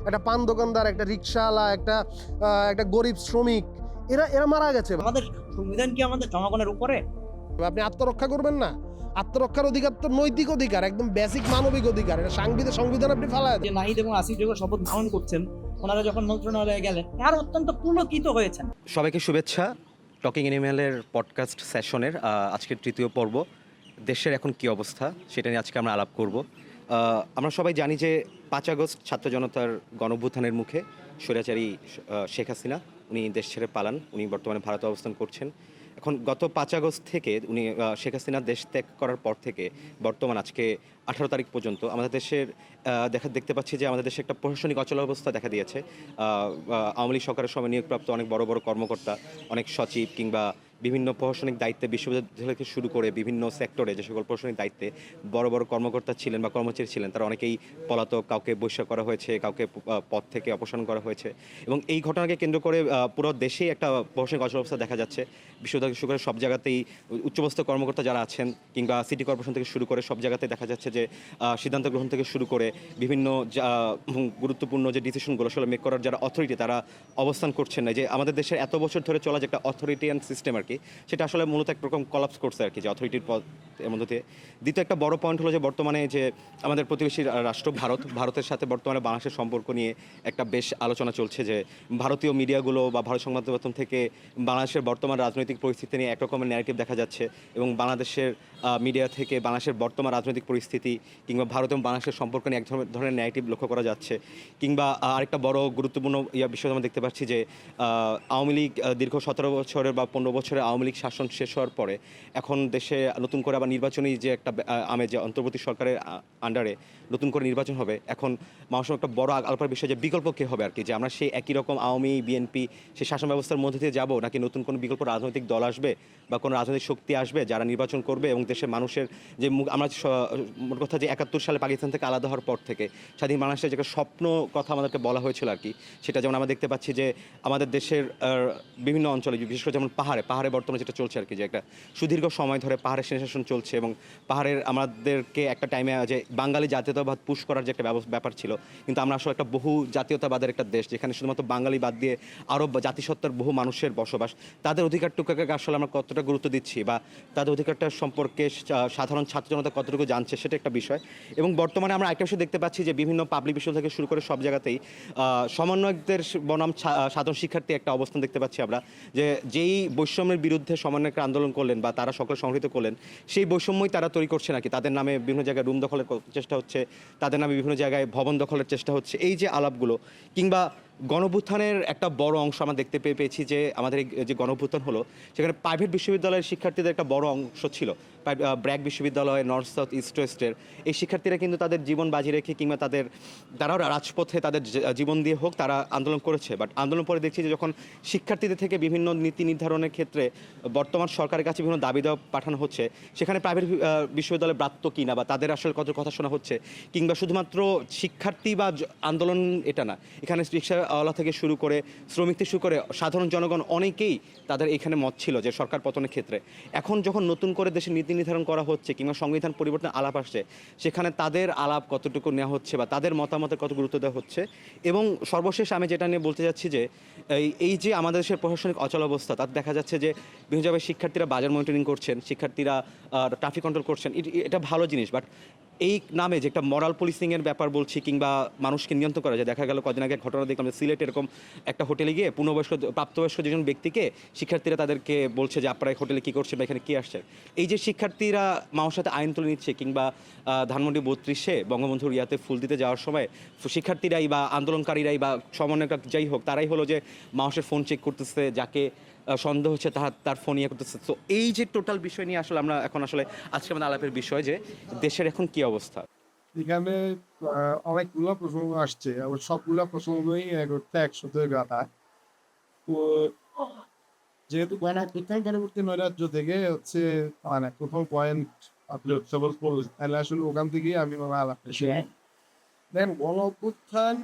একটা পান দোকানদার, একটা রিক্সাওয়ালা, একটা গরিব শ্রমিক, এরা এরা মারা গেছে। আমাদের সংবিধান কি আমাদের জনগণের উপরে? আপনি আত্মরক্ষা করবেন না? আত্মরক্ষার অধিকার তো নৈতিক অধিকার, একদম বেসিক মানবিক অধিকার। এটা সংবিধান আপনি ফালায় যে নাহিদ এবং আসিফ যখন শপথ গ্রহণ করছেন, ওনারা যখন মন্ত্রণালয়ে গেলেন, তার অত্যন্ত পুলকিত হয়েছেন। সবাইকে শুভেচ্ছা। টকিং এনিম্যালের পডকাস্ট সেশনের আজকের তৃতীয় পর্ব, দেশের এখন কি অবস্থা সেটা নিয়ে আজকে আমরা আলাপ করব। আমরা সবাই জানি যে 5 আগস্ট ছাত্র জনতার গণঅভ্যুত্থানের মুখে স্বৈরাচারী শেখ হাসিনা উনি দেশ ছেড়ে পালান। উনি বর্তমানে ভারতে অবস্থান করছেন। এখন গত 5 আগস্ট থেকে উনি শেখ হাসিনা দেশ ত্যাগ করার পর থেকে বর্তমান আজকে 18 তারিখ পর্যন্ত আমাদের দেশের দেখতে পাচ্ছি যে আমাদের দেশে একটা প্রশাসনিক অচলাবস্থা দেখা দিয়েছে। আওয়ামী লীগ সরকারের সময় নিয়োগপ্রাপ্ত অনেক বড় বড় কর্মকর্তা, অনেক সচিব কিংবা বিভিন্ন প্রশাসনিক দায়িত্বে বিশ্ববিদ্যালয় থেকে শুরু করে বিভিন্ন সেক্টরে যে সকল প্রশাসনিক দায়িত্বে বড় বড় কর্মকর্তা ছিলেন বা কর্মচারী ছিলেন, তারা অনেকেই পলাতক, কাউকে বহিষ্কার করা হয়েছে, কাউকে পদ থেকে অপসারণ করা হয়েছে। এবং এই ঘটনাকে কেন্দ্র করে পুরো দেশেই একটা প্রশাসনিক অচলাবস্থা দেখা যাচ্ছে। বিশ্ববিদ্যালয় থেকে শুরু করে সব জায়গাতেই উচ্চপদস্থ কর্মকর্তা যারা আছেন কিংবা সিটি কর্পোরেশন থেকে শুরু করে সব জায়গাতে দেখা যাচ্ছে যে সিদ্ধান্ত গ্রহণ থেকে শুরু করে বিভিন্ন গুরুত্বপূর্ণ যে ডিসিশনগুলো সেগুলো মেক করার যারা অথরিটি, তারা অবস্থান করছেন না। যে আমাদের দেশের এত বছর ধরে চলা যে একটা অথরিটিয়ান সিস্টেম আর কি, সেটা আসলে মূলত একরকম কলাপস করছে আর কি, যে অথরিটির পদ এর মধ্যে দিয়ে। দ্বিতীয় একটা বড় পয়েন্ট হলো যে বর্তমানে যে আমাদের প্রতিবেশী রাষ্ট্র ভারতের সাথে বর্তমানে বাংলাদেশের সম্পর্ক নিয়ে একটা বেশ আলোচনা চলছে, যে ভারতীয় মিডিয়াগুলো বা ভারত সংবাদ মাধ্যম থেকে বাংলাদেশের বর্তমান রাজনৈতিক পরিস্থিতি নিয়ে একরকমের ন্যারেটিভ দেখা যাচ্ছে, এবং বাংলাদেশের মিডিয়া থেকে বাংলাদেশের বর্তমান রাজনৈতিক পরিস্থিতি কিংবা ভারত এবং বাংলাদেশের সম্পর্ক নিয়ে এক ধরনের ন্যারেটিভ লক্ষ্য করা যাচ্ছে। কিংবা আরেকটা বড় গুরুত্বপূর্ণ বিষয় আমরা দেখতে পাচ্ছি যে আওয়ামী লীগ দীর্ঘ 17 বছরের বা 15 বছরের আওয়ামী লীগ শাসন শেষ হওয়ার পরে এখন দেশে নতুন করে আবার নির্বাচনী যে একটা আমেজ, যে অন্তর্বর্তী সরকারের আন্ডারে নতুন করে নির্বাচন হবে, এখন মানুষের একটা বড় আলোচনার বিষয় যে বিকল্প কে হবে আর কি, যে আমরা সেই একই রকম আওয়ামী বিএনপি সেই শাসন ব্যবস্থার মধ্যে দিয়ে যাবো, নাকি নতুন কোনো বিকল্প রাজনৈতিক দল আসবে বা কোনো রাজনৈতিক শক্তি আসবে যারা নির্বাচন করবে এবং দেশের মানুষের যে আমরা মোট কথা যে 71 সালে পাকিস্তান থেকে আলাদা হওয়ার পর থেকে স্বাধীন বাংলাদেশের যে একটা স্বপ্ন কথা আমাদেরকে বলা হয়েছিল আর কি, সেটা যেমন আমরা দেখতে পাচ্ছি যে আমাদের দেশের বিভিন্ন অঞ্চলে, বিশেষ করে যেমন পাহাড়ে বর্তমানে যেটা চলছে আর কি, যে একটা সুদীর্ঘ সময় ধরে পাহাড়ের সেনসেশন চলছে, এবং পাহাড়ের আমাদেরকে একটা টাইমে যে বাঙালি জাতীয়তাবাদ পুশ করার যে একটা ব্যাপার ছিল, কিন্তু আমরা আসলে একটা বহু জাতীয়তাবাদের একটা দেশ, যেখানে শুধুমাত্র বাঙালি বাদ দিয়ে আরও জাতিসত্তার বহু মানুষের বসবাস। তাদের অধিকারটুকুকে আসলে আমরা কতটা গুরুত্ব দিচ্ছি বা তাদের অধিকারটা সম্পর্কে সাধারণ ছাত্র জনতা কতটুকু জানছে, সেটা একটা বিষয়। এবং বর্তমানে আমরা একটা বিষয় দেখতে পাচ্ছি যে বিভিন্ন পাবলিক বিশ্ববিদ্যালয় থেকে শুরু করে সব জায়গাতেই সমন্বয়কদের বনাম সাধারণ শিক্ষার্থী একটা অবস্থান দেখতে পাচ্ছি আমরা, যে যেই বৈষম্যের বিরুদ্ধে সমন্বয়করা আন্দোলন করলেন বা তারা সকলে সংগঠিত করলেন, সেই বৈষম্যই তারা তৈরি করছে নাকি, তাদের নামে বিভিন্ন জায়গায় রুম দখলের চেষ্টা হচ্ছে, তাদের নামে বিভিন্ন জায়গায় ভবন দখলের চেষ্টা হচ্ছে। এই যে আলাপগুলো, কিংবা গণঅভ্যুত্থানের একটা বড় অংশ আমরা দেখতে পেয়েছি যে আমাদের যে গণঅভ্যুত্থান হলো, সেখানে প্রাইভেট বিশ্ববিদ্যালয়ের শিক্ষার্থীদের একটা বড় অংশ ছিল। ব্র্যাক বিশ্ববিদ্যালয়, নর্থ সাউথ ইস্ট ওয়েস্টের এই শিক্ষার্থীরা কিন্তু তাদের জীবন বাজি রেখে কিংবা তারাও রাজপথে তাদের জীবন দিয়ে হোক তারা আন্দোলন করেছে। বাট আন্দোলন পরে দেখছি যে যখন শিক্ষার্থীদের থেকে বিভিন্ন নীতি নির্ধারণের ক্ষেত্রে বর্তমান সরকারের কাছে বিভিন্ন দাবি দেওয়া পাঠানো হচ্ছে, সেখানে প্রাইভেট বিশ্ববিদ্যালয়ে ব্রাত্য কিনা বা তাদের আসলে কত কথা শোনা হচ্ছে, কিংবা শুধুমাত্র শিক্ষার্থী বা আন্দোলন এটা না, এখানে রিক্সাওয়ালা থেকে শুরু করে শ্রমিক থেকে শুরু করে সাধারণ জনগণ অনেকেই তাদের এখানে মত ছিল যে সরকার পতনের ক্ষেত্রে। এখন যখন নতুন করে দেশের নীতি নির্ধারণ করা হচ্ছে কিংবা সংবিধান পরিবর্তন আলাপ আসছে, সেখানে তাদের আলাপ কতটুকু নেওয়া হচ্ছে বা তাদের মতামতের কত গুরুত্ব দেওয়া হচ্ছে। এবং সর্বশেষ আমি যেটা নিয়ে বলতে যাচ্ছি যে এই যে আমাদের দেশের প্রশাসনিক অচলাবস্থা, তাতে দেখা যাচ্ছে যে বিভিন্ন জায়গায় শিক্ষার্থীরা বাজার মনিটরিং করছেন, শিক্ষার্থীরা ট্রাফিক কন্ট্রোল করছেন, এটা ভালো জিনিস। বাট এই নামে যে একটা মরাল পুলিশিংয়ের ব্যাপার বলছি কিংবা মানুষকে নিয়ন্ত্রণ করা যায়, দেখা গেল কদিন আগে ঘটনা দেখলাম যে সিলেট এরকম একটা হোটেলে গিয়ে প্রাপ্তবয়স্ক যেজন ব্যক্তিকে শিক্ষার্থীরা তাদেরকে বলছে যে আপনারা এই হোটেলে কী করছেন বা এখানে কী আসছে। এই যে শিক্ষার্থীরা মানুষের সাথে আইন তুলে নিচ্ছে, কিংবা ধানমন্ডি 32-এ বঙ্গবন্ধুর ইয়াতে ফুল দিতে যাওয়ার সময় শিক্ষার্থীরাই বা আন্দোলনকারীরাই বা সমন্বয়ক যাই হোক, তারাই হলো যে মানুষের ফোন চেক করতেছে, যাকে সন্দেহ হচ্ছে তার ফোন ইয়ে করতেছে। তো এই যে টোটাল বিষয় নিয়ে আসলে আমরা এখন আসলে আজকে আমাদের আলাপের বিষয় যে দেশের এখন কি অবস্থা। এখানে অনেকগুলো প্রসঙ্গ আসছে, আবার সবগুলো প্রসঙ্গই করতে একসাথে গাথা। তো যেহেতু পরবর্তী নৈরাজ্য থেকে হচ্ছে মানে প্রথম পয়েন্ট আপনি উৎসবল করলেন, তাহলে আসলে ওখান থেকেই আমি আলাপটা দেখেন, গণ অভ্যুত্থান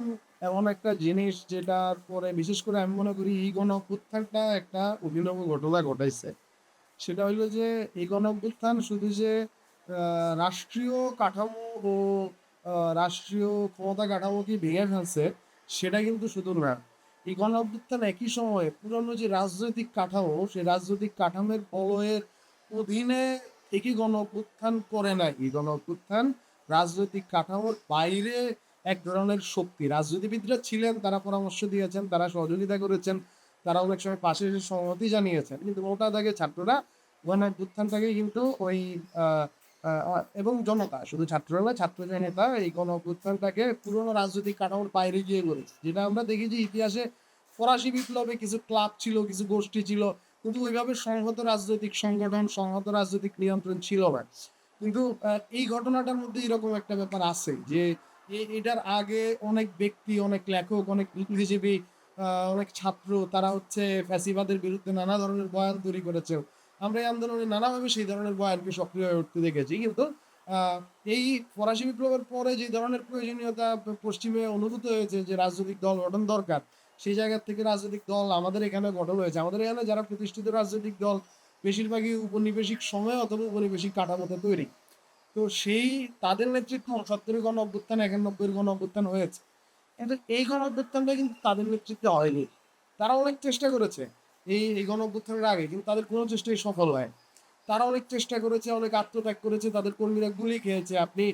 এমন একটা জিনিস যেটার পরে বিশেষ করে আমি মনে করি এই গণ অভ্যুত্থানটা একটা অভিনব ঘটনা ঘটাইছে। সেটা হইলো যে এই গণ অভ্যুত্থান শুধু যে রাষ্ট্রীয় কাঠামো ও রাষ্ট্রীয় ক্ষমতা কাঠামো কি ভেঙে ফেলছে সেটা কিন্তু শুধু না, এই গণ অভ্যুত্থান একই সময়ে পুরনো যে রাজনৈতিক কাঠামো, সেই রাজনৈতিক কাঠামোর বলয়ের অধীনে থেকে গণ অভ্যুত্থান করে নাই। এই গণ অভ্যুত্থান রাজনৈতিক কাঠামোর বাইরে এক ধরনের শক্তি। রাজনীতিবিদরা ছিলেন, তারা পরামর্শ দিয়েছেন, তারা সহযোগিতা করেছেন, তারা অনেক সময় পাশে এসে সংহতি জানিয়েছেন, কিন্তু মোটা দাগে ছাত্ররা গণ অভ্যুত্থানটাকে কিন্তু ওই আহ, এবং জনতা, শুধু ছাত্ররা না, ছাত্র জনতা এই গণ অভ্যুত্থানটাকে পুরোনো রাজনৈতিক কাঠামোর বাইরে গিয়ে করেছে। যেটা আমরা দেখি যে ইতিহাসে ফরাসি বিপ্লবে কিছু ক্লাব ছিল, কিছু গোষ্ঠী ছিল, কিন্তু ওইভাবে সংহত রাজনৈতিক সংগঠন, সংহত রাজনৈতিক নিয়ন্ত্রণ ছিল না। কিন্তু এই ঘটনাটার মধ্যে এরকম একটা ব্যাপার আছে যে এটার আগে অনেক ব্যক্তি, অনেক লেখক, অনেক বুদ্ধিজীবী, অনেক ছাত্র, তারা হচ্ছে ফ্যাসিবাদের বিরুদ্ধে নানা ধরনের বয়ান তৈরি করেছে। আমরা এই আন্দোলনে নানাভাবে সেই ধরনের বয়ানকে সক্রিয় হয়ে উঠতে দেখেছি। কিন্তু আহ, এই ফরাসি বিপ্লবের পরে যে ধরনের প্রয়োজনীয়তা পশ্চিমে অনুভূত হয়েছে যে রাজনৈতিক দল গঠন দরকার, সেই জায়গা থেকে রাজনৈতিক দল আমাদের এখানে গঠন হয়েছে। আমাদের এখানে যারা প্রতিষ্ঠিত রাজনৈতিক দল বেশিরভাগই উপনিবেশিক সময় অথবা উপনিবেশিক কাঠামোতে তৈরি। তো সেই তাদের নেতৃত্ব ৭০ গণ অভ্যুত্থান, ৯১ গণ অভ্যুত্থান হয়েছে, কিন্তু এই গণ অভ্যুত্থানটা কিন্তু তাদের নেতৃত্বে হয়নি। তারা অনেক চেষ্টা করেছে এই গণ অভ্যুত্থানের আগে, কিন্তু তাদের কোনো চেষ্টাই সফল হয়। তারা অনেক চেষ্টা করেছে, অনেক আত্মত্যাগ করেছে, তাদের কর্মীরা গুলি খেয়েছে। আপনি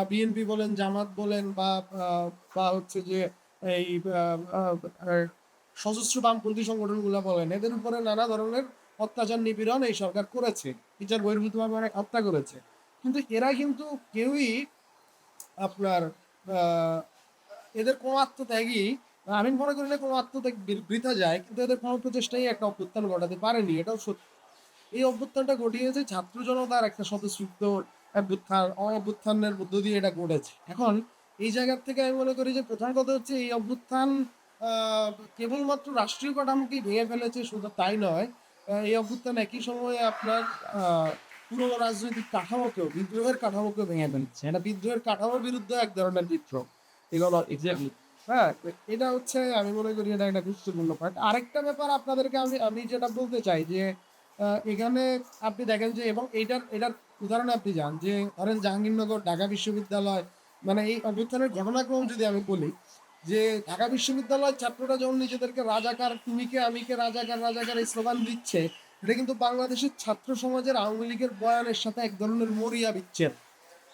বিএনপি বলেন, জামাত বলেন, বা হচ্ছে যে এই সশস্ত্র বামপন্থী সংগঠনগুলো বলেন, এদের উপরে নানা ধরনের অত্যাচার নিপীড়ন এই সরকার করেছে, বিচার বহির্ভূতভাবে অনেক হত্যা করেছে। কিন্তু এরা কিন্তু কেউই আপনার আহ, এদের কোনো আত্মত্যাগই, আমি মনে করি না কোনো আত্মত্যাগ বৃথা যায়, কিন্তু এদের কোনো প্রচেষ্টাই একটা অভ্যুত্থান ঘটাতে পারেনি, এটাও সত্যি। এই অভ্যুত্থানটা ঘটিয়েছে ছাত্র জনতার একটা স্বতঃস্ফূর্ত অভ্যুত্থানের মধ্য দিয়ে এটা ঘটেছে। এখন এই জায়গার থেকে আমি মনে করি যে প্রধান কথা হচ্ছে এই অভ্যুত্থান আহ, কেবলমাত্র রাষ্ট্রীয় কাঠামোকেই ভেঙে ফেলেছে, শুধু তাই নয়, এই অভ্যুত্থান একই সময়ে আপনার পুরো রাজনৈতিক কাঠামোকেও, বিদ্রোহের কাঠামোকেও ভেঙে ফেলছে। এটা বিদ্রোহের কাঠামোর বিরুদ্ধে এক ধরনের বিদ্রোহ, এগুলো এক্স্যাক্টলি। হ্যাঁ, এটা হচ্ছে আমি মনে করি এটা একটা গুরুত্বপূর্ণ পয়েন্ট। আরেকটা ব্যাপার আপনাদেরকে আমি আমি যেটা বলতে চাই যে এখানে আপনি দেখেন যে, এবং এটার উদাহরণে আপনি যান যে ধরেন জাহাঙ্গীরনগর, ঢাকা বিশ্ববিদ্যালয়, মানে এই অভ্যুত্থানের ঘটনাক্রম যদি আমি বলি, যে ঢাকা বিশ্ববিদ্যালয়ের ছাত্ররা যখন নিজেদেরকে রাজাকার, তুমিকে আমিকে রাজাকার রাজাকার এই স্লোগান দিচ্ছে, এটা কিন্তু বাংলাদেশের ছাত্র সমাজের আওয়ামী লীগের বয়ানের সাথে এক ধরনের মরিয়া বিচ্ছেদ।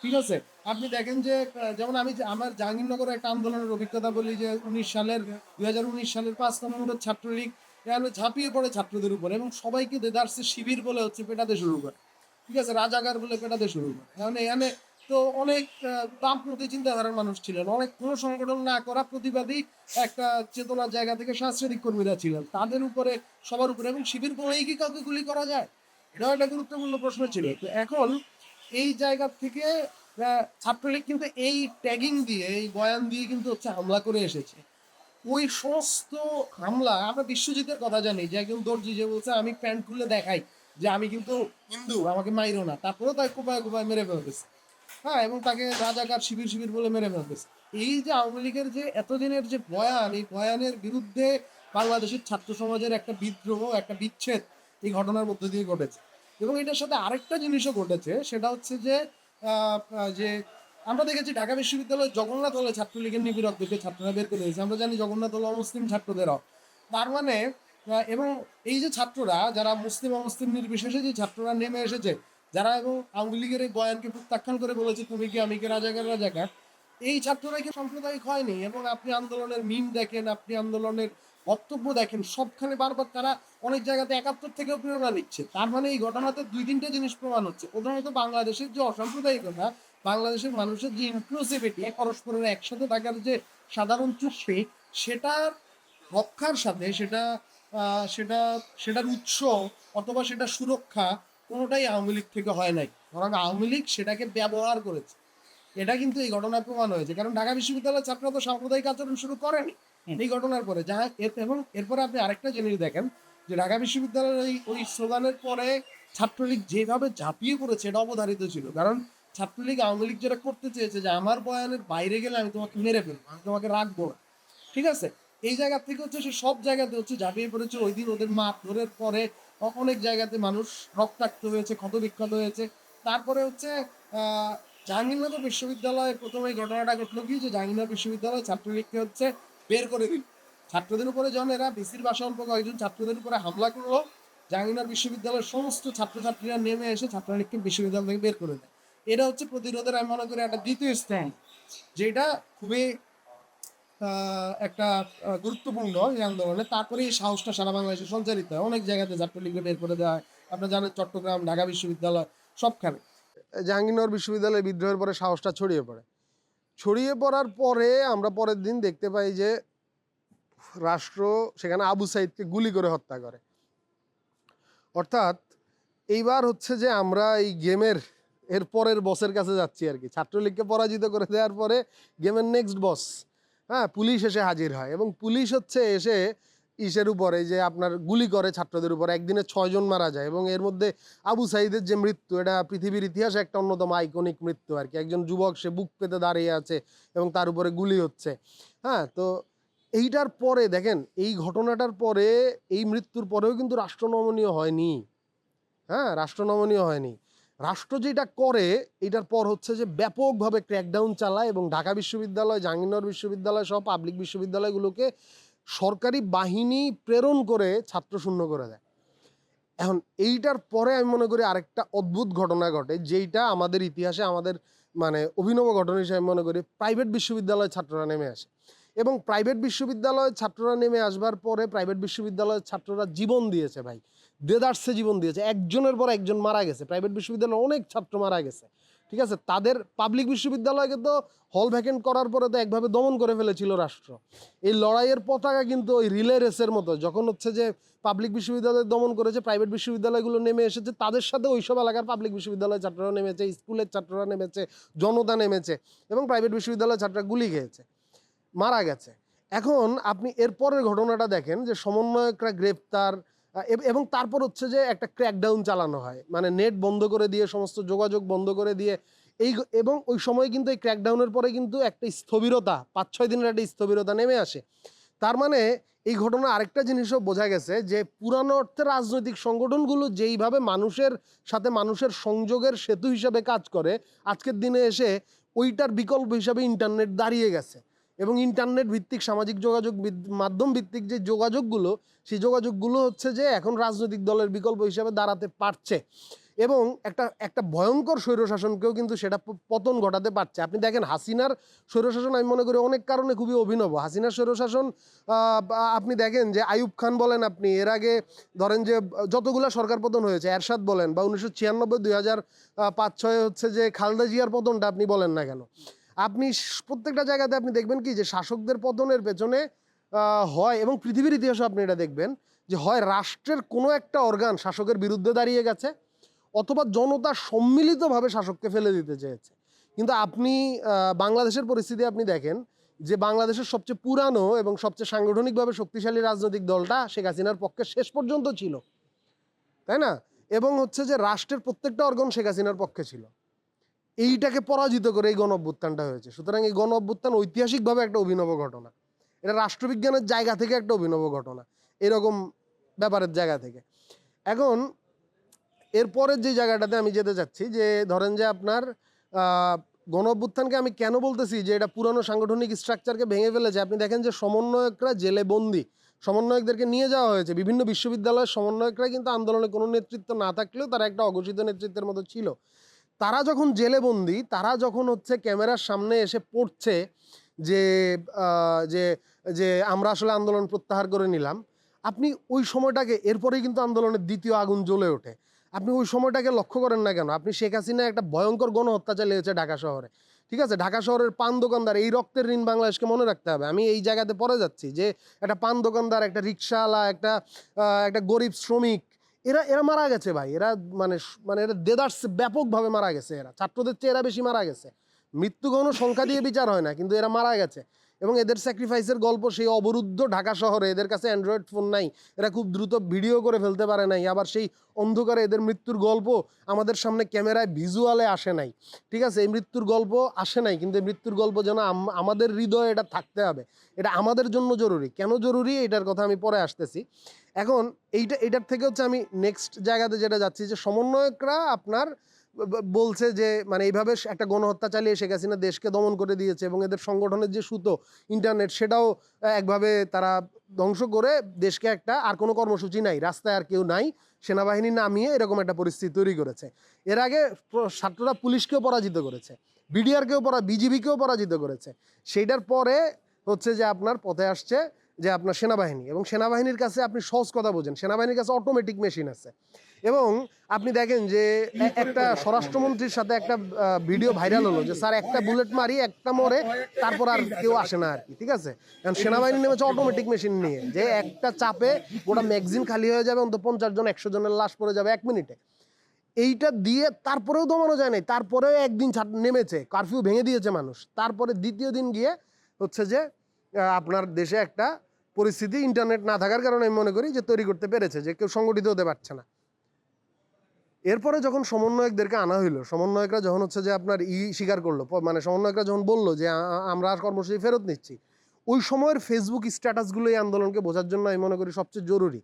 ঠিক আছে, আপনি দেখেন যে যেমন আমি আমার জাহাঙ্গীরনগরে একটা আন্দোলনের অভিজ্ঞতা বলি যে 2019 সালের 5 নভেম্বর ছাত্রলীগ এখানে ঝাঁপিয়ে পড়ে ছাত্রদের উপরে এবং সবাইকে দেদারসে শিবির বলে হচ্ছে পেটাতে শুরু করে। ঠিক আছে, রাজাকার বলে পেটাতে শুরু করে। এখন এখানে তো অনেক বামপন্থী চিন্তাধারার মানুষ ছিলেন, অনেক কোনো সংগঠন না করা প্রতিবাদী একটা চেতনার জায়গা থেকে সাংস্কৃতিক কর্মীরা ছিলেন, তাদের উপরে, সবার উপরে, এবং শিবির বলেই কি কাউকে গুলি করা যায়? এটাও একটা গুরুত্বপূর্ণ প্রশ্ন ছিল। তো এখন এই জায়গা থেকে ছাত্রলীগ কিন্তু এই ট্যাগিং দিয়ে, এই বয়ান দিয়ে কিন্তু হচ্ছে হামলা করে এসেছে। ওই সমস্ত হামলা আমরা বিশ্বজিতের কথা জানি, যে একজন দর্জি যে বলছে আমি প্যান্ট খুলে দেখাই যে আমি কিন্তু হিন্দু, আমাকে মাইরো না, তারপরেও তাকে কোপায় কোপায় মেরে ফেলতেছে। হ্যাঁ, এবং তাকে রাজাকার শিবির শিবির বলে মেরে ফেলতেছে। এই যে আওয়ামী লীগের যে এতদিনের যে বয়ান, এই বয়ানের বিরুদ্ধে বাংলাদেশের ছাত্র সমাজের একটা বিদ্রোহ, একটা বিচ্ছেদ এই ঘটনার মধ্যে দিয়ে ঘটেছে। এবং এটার সাথে আরেকটা জিনিসও ঘটেছে, সেটা হচ্ছে যে যে আমরা দেখেছি ঢাকা বিশ্ববিদ্যালয় জগন্নাথ হলে ছাত্রলীগের নিপীড়কদেরকে ছাত্ররা বের করে দিয়েছে। আমরা জানি জগন্নাথ হল অমুসলিম ছাত্রদেরও। তার মানে এবং এই যে ছাত্ররা, যারা মুসলিম অমুসলিম নির্বিশেষে যে ছাত্ররা নেমে এসেছে, যারা এবং আওয়ামী লীগের এই বয়ানকে প্রত্যাখ্যান করে বলেছে তুমি কি আমি কে রাজাকার রাজাকার, এই ছাত্ররা কি সাম্প্রদায়িক হয়নি? এবং আপনি আন্দোলনের মিম দেখেন, আপনি আন্দোলনের বক্তব্য দেখেন, সবখানে বারবার তারা অনেক জায়গাতে ৭১ থেকেও প্রেরণা নিচ্ছে। তার মানে এই ঘটনাতে ২-৩টে জিনিস প্রমাণ হচ্ছে। প্রধানত বাংলাদেশের যে অসাম্প্রদায়িকতা, বাংলাদেশের মানুষের যে ইনক্লুসিভিটি, পরস্পরের একসাথে থাকার যে সাধারণ চুক্তি, সেটার রক্ষার সাথে সেটা সেটার উৎস অথবা সেটা সুরক্ষা কোনোটাই আওয়ামী লীগ থেকে হয় নাই, বরং আওয়ামী লীগ সেটাকে ব্যবহার করেছে। এটা কিন্তু এই ঘটনায় প্রমাণ হয়েছে, কারণ ঢাকা বিশ্ববিদ্যালয়ের ছাত্ররা তো সাম্প্রদায়িক আচরণ শুরু করেনি এই ঘটনার পরে। এবং এরপরে আপনি আরেকটা জিনিস দেখেন যে ঢাকা বিশ্ববিদ্যালয়ের ওই স্লোগানের পরে ছাত্রলীগ যেভাবে ঝাঁপিয়ে পড়েছে এটা অবধারিত ছিল। কারণ ছাত্রলীগ আওয়ামী লীগ যেটা করতে চেয়েছে যে আমার বয়ানের বাইরে গেলে আমি তোমাকে মেরে ফেলবো, আমি তোমাকে রাখবো না। ঠিক আছে, এই জায়গা থেকে হচ্ছে সে সব জায়গাতে হচ্ছে ঝাঁপিয়ে পড়েছে। ওই দিন ওদের মারধরের পরে অনেক জায়গাতে মানুষ রক্তাক্ত হয়েছে, ক্ষত বিক্ষত হয়েছে। তারপরে হচ্ছে জাহাঙ্গীরনগর বিশ্ববিদ্যালয়ে প্রথমে এই ঘটনাটা ঘটলো কি, যে জাহাঙ্গীরনগর বিশ্ববিদ্যালয় ছাত্রলীগকে হচ্ছে বের করে দিল। ছাত্রদের উপরে যখন এরা ভিসির বাসা অল্প কয়েকজন ছাত্রদের উপরে হামলা করলো, জাহাঙ্গীরনগর বিশ্ববিদ্যালয়ের সমস্ত ছাত্রছাত্রীরা নেমে এসে ছাত্রলীগকে বিশ্ববিদ্যালয় থেকে বের করে দেয়। এটা হচ্ছে প্রতিরোধের আমি মনে করি একটা দ্বিতীয় স্ট্যান্ড, যেটা খুবই একটা গুরুত্বপূর্ণ এই আন্দোলনে। তারপরে এই সাহসটা সারা বাংলাদেশে সঞ্চারিত হয়, অনেক জায়গাতে ছাত্রলীগকে বের করে দেওয়া হয়। আপনারা জানেন চট্টগ্রাম, ঢাকা বিশ্ববিদ্যালয় সবখানে জাহাঙ্গীরনগর বিশ্ববিদ্যালয়ে বিদ্রোহের পরে সাহসটা ছড়িয়ে পড়ে। ছড়িয়ে পড়ার পরে আমরা পরের দিন দেখতে পাই যে রাষ্ট্র সেখানে আবু সাইদকে গুলি করে হত্যা করে। অর্থাৎ এইবার হচ্ছে যে আমরা এই গেমের এর পরের বসের কাছে যাচ্ছি আর কি। ছাত্রলীগকে পরাজিত করে দেওয়ার পরে গেমের নেক্সট বস, হ্যাঁ, পুলিশ এসে হাজির হয় এবং পুলিশ হচ্ছে এসে ইসের উপরে যে আপনার গুলি করে ছাত্রদের উপর। একদিনে 6 জন মারা যায় এবং এর মধ্যে আবু সাইদের যে মৃত্যু, এটা পৃথিবীর ইতিহাসে একটা অন্যতম আইকনিক মৃত্যু আর কি। একজন যুবক, সে বুক পেতে দাঁড়িয়ে আছে এবং তার উপরে গুলি হচ্ছে। হ্যাঁ, তো এইটার পরে দেখেন, এই ঘটনাটার পরে, এই মৃত্যুর পরেও কিন্তু রাষ্ট্র নমনীয় হয়নি। হ্যাঁ, রাষ্ট্র নমনীয় হয়নি। রাষ্ট্র যেটা করে এটার পর হচ্ছে যে ব্যাপকভাবে ক্র্যাকডাউন চালায় এবং ঢাকা বিশ্ববিদ্যালয়, জাহাঙ্গীরনগর বিশ্ববিদ্যালয় সহ পাবলিক বিশ্ববিদ্যালয়গুলোকে সরকারি বাহিনী প্রেরণ করে ছাত্র শূন্য করে দেয়। এখন এইটার পরে আমি মনে করি আরেকটা অদ্ভুত ঘটনা ঘটে, যেইটা আমাদের ইতিহাসে আমাদের মানে অভিনব ঘটনা হিসেবে আমি মনে করি। প্রাইভেট বিশ্ববিদ্যালয়ের ছাত্ররা নেমে আসে এবং প্রাইভেট বিশ্ববিদ্যালয়ের ছাত্ররা নেমে আসবার পরে প্রাইভেট বিশ্ববিদ্যালয়ের ছাত্ররা জীবন দিয়েছে ভাই, দেদার্সে জীবন দিয়েছে। একজনের পর একজন মারা গেছে। প্রাইভেট বিশ্ববিদ্যালয়ে অনেক ছাত্র মারা গেছে, ঠিক আছে। তাদের পাবলিক বিশ্ববিদ্যালয়কে তো হল ভ্যাকেন্ট করার পরে তো একভাবে দমন করে ফেলেছিল রাষ্ট্র। এই লড়াইয়ের পতাকা কিন্তু ওই রিলে রেসের মতো, যখন হচ্ছে যে পাবলিক বিশ্ববিদ্যালয় দমন করেছে, প্রাইভেট বিশ্ববিদ্যালয়গুলো নেমে এসেছে, তাদের সাথে ওইসব এলাকার পাবলিক বিশ্ববিদ্যালয়ের ছাত্ররা নেমেছে, স্কুলের ছাত্ররা নেমেছে, জনতা নেমেছে এবং প্রাইভেট বিশ্ববিদ্যালয়ের ছাত্ররা গুলি খেয়েছে, মারা গেছে। এখন আপনি এরপরের ঘটনাটা দেখেন যে সমন্বয়করা গ্রেপ্তার এবং তারপর হচ্ছে যে একটা ক্র্যাকডাউন চালানো হয়, মানে নেট বন্ধ করে দিয়ে, সমস্ত যোগাযোগ বন্ধ করে দিয়ে এবং ওই সময় কিন্তু এই ক্র্যাকডাউনের পরে কিন্তু একটা স্থবিরতা, 5-6 দিনের একটা স্থবিরতা নেমে আসে। তার মানে এই ঘটনা আরেকটা জিনিসও বোঝা গেছে যে পুরানো অর্থে রাজনৈতিক সংগঠনগুলো যেইভাবে মানুষের সাথে মানুষের সংযোগের সেতু হিসাবে কাজ করে, আজকের দিনে এসে ওইটার বিকল্প হিসাবে ইন্টারনেট দাঁড়িয়ে গেছে এবং ইন্টারনেট ভিত্তিক সামাজিক যোগাযোগ মাধ্যম ভিত্তিক যে যোগাযোগগুলো, সেই যোগাযোগগুলো হচ্ছে যে এখন রাজনৈতিক দলের বিকল্প হিসাবে দাঁড়াতে পারছে এবং একটা ভয়ঙ্কর স্বৈরশাসনকেও কিন্তু সেটা পতন ঘটাতে পারছে। আপনি দেখেন হাসিনার স্বৈরশাসন আমি মনে করি অনেক কারণে খুবই অভিনব। হাসিনার স্বৈরশাসন আপনি দেখেন যে আইয়ুব খান বলেন, আপনি এর আগে ধরেন যে যতগুলো সরকার পতন হয়েছে, এরশাদ বলেন, বা 1996, 2005-06 হচ্ছে যে খালেদা জিয়ার পতনটা আপনি বলেন না কেন, আপনি প্রত্যেকটা জায়গাতে আপনি দেখবেন কি যে শাসকদের পতনের পেছনে হয়, এবং পৃথিবীর ইতিহাসে আপনি এটা দেখবেন যে হয় রাষ্ট্রের কোনো একটা অর্গান শাসকের বিরুদ্ধে দাঁড়িয়ে গেছে, অথবা জনতা সম্মিলিতভাবে শাসককে ফেলে দিতে চেয়েছে। কিন্তু আপনি বাংলাদেশের পরিস্থিতি আপনি দেখেন যে বাংলাদেশের সবচেয়ে পুরানো এবং সবচেয়ে সাংগঠনিকভাবে শক্তিশালী রাজনৈতিক দলটা শেখ হাসিনার পক্ষে শেষ পর্যন্ত ছিল, তাই না? এবং হচ্ছে যে রাষ্ট্রের প্রত্যেকটা অর্গান শেখ হাসিনার পক্ষে ছিল। এইটাকে পরাজিত করে এই গণ অভ্যুত্থানটা হয়েছে। সুতরাং এই গণ অভ্যুত্থান ঐতিহাসিকভাবে একটা অভিনব ঘটনা, এটা রাষ্ট্রবিজ্ঞানের জায়গা থেকে একটা অভিনব ঘটনা, এরকম ব্যাপারের জায়গা থেকে। এখন এরপরের যে জায়গাটাতে আমি যেতে চাচ্ছি, যে ধরেন যে আপনার গণ অভ্যুত্থানকে আমি কেন বলতেছি যে এটা পুরানো সাংগঠনিক স্ট্রাকচারকে ভেঙে ফেলেছে। আপনি দেখেন যে সমন্বয়করা জেলে বন্দি, সমন্বয়কদেরকে নিয়ে যাওয়া হয়েছে। বিভিন্ন বিশ্ববিদ্যালয়ের সমন্বয়করা কিন্তু আন্দোলনে কোনো নেতৃত্ব না থাকলেও তারা একটা অঘোষিত নেতৃত্বের মতো ছিল। তারা যখন জেলে বন্দি, তারা যখন হচ্ছে ক্যামেরার সামনে এসে পড়ছে যে যে যে আমরা আসলে আন্দোলন প্রত্যাহার করে নিলাম, আপনি ওই সময়টাকে, এরপরেই কিন্তু আন্দোলনের দ্বিতীয় আগুন জ্বলে ওঠে, আপনি ওই সময়টাকে লক্ষ্য করেন না কেন? আপনি শেখ হাসিনা একটা ভয়ঙ্কর গণহত্যা চালিয়েছে ঢাকা শহরে, ঠিক আছে। ঢাকা শহরের পান দোকানদার, এই রক্তের ঋণ বাংলাদেশকে মনে রাখতে হবে। আমি এই জায়গাতে পরে যাচ্ছি যে একটা পান দোকানদার, একটা রিক্সাওয়ালা, একটা গরিব শ্রমিক, এরা মারা গেছে ভাই। এরা মানে এরা দেদার্স ব্যাপকভাবে মারা গেছে। এরা ছাত্রদের চেয়ে এরা বেশি মারা গেছে। মৃত্যু কোনো সংখ্যা দিয়ে বিচার হয় না, কিন্তু এরা মারা গেছে। এবং এদের স্যাক্রিফাইসের গল্প সেই অবরুদ্ধ ঢাকা শহরে, এদের কাছে অ্যান্ড্রয়েড ফোন নাই, এরা খুব দ্রুত ভিডিও করে ফেলতে পারে নাই, আবার সেই অন্ধকারে এদের মৃত্যুর গল্প আমাদের সামনে ক্যামেরায় ভিজুয়ালে আসে নাই, ঠিক আছে। এই মৃত্যুর গল্প আসে নাই, কিন্তু এই মৃত্যুর গল্প যেন আমাদের হৃদয়ে এটা থাকতে হবে। এটা আমাদের জন্য জরুরি। কেন জরুরি এটার কথা আমি পরে আসতেছি। এখন এটার থেকে হচ্ছে আমি নেক্সট জায়গাতে যেটা যাচ্ছি, যে সমন্বয়করা আপনার বলছে যে মানে এইভাবে একটা গণহত্যা চালিয়ে শেখ হাসিনা দেশকে দমন করে দিয়েছে এবং এদের সংগঠনের যে সুতো ইন্টারনেট সেটাও একভাবে তারা ধ্বংস করে দেশকে একটা আর কোনো কর্মসূচি নাই, রাস্তায় আর কেউ নাই, সেনাবাহিনী নামিয়ে এরকম একটা পরিস্থিতি তৈরি করেছে। এর আগে ছাত্ররা পুলিশকেও পরাজিত করেছে, বিডিআরকেও বিজিবিকেও পরাজিত করেছে। সেইটার পরে হচ্ছে যে আপনার পথে আসছে যে আপনার সেনাবাহিনী, এবং সেনাবাহিনীর কাছে আপনি সহজ কথা বোঝেন, সেনাবাহিনীর কাছে অটোমেটিক মেশিন আছে। এবং আপনি দেখেন যে একটা স্বরাষ্ট্রমন্ত্রীর সাথে একটা ভিডিও ভাইরাল হলো যে স্যার একটা বুলেট মারি একটা মরে তারপর আর কেউ আসে না আর কি, ঠিক আছে। কারণ সেনাবাহিনী নেমেছে অটোমেটিক মেশিন নিয়ে, যে একটা চাপে গোটা ম্যাগজিন খালি হয়ে যাবে, অন্তত 50 জন 100 জনের লাশ পড়ে যাবে 1 মিনিটে। এইটা দিয়ে তারপরেও দমানো যায় নাই, তারপরেও একদিন নেমেছে, কারফিউ ভেঙে দিয়েছে মানুষ, তারপরে দ্বিতীয় দিন গিয়ে হচ্ছে যে আপনার দেশে একটা পরিস্থিতি ইন্টারনেট না থাকার কারণে আমি মনে করি যে তৈরি করতে পেরেছে, যে কেউ সংগঠিত হতে পারছে না। এরপরে যখন সমন্বয়কদেরকে আনা হইলো, সমন্বয়করা যখন হচ্ছে যে আপনার স্বীকার করলো, মানে সমন্বয়করা যখন বললো যে আমরা কর্মসূচি ফেরত নিচ্ছি, ওই সময়ের ফেসবুক স্ট্যাটাসগুলো এই আন্দোলনকে বোঝার জন্য আমি মনে করি সবচেয়ে জরুরি।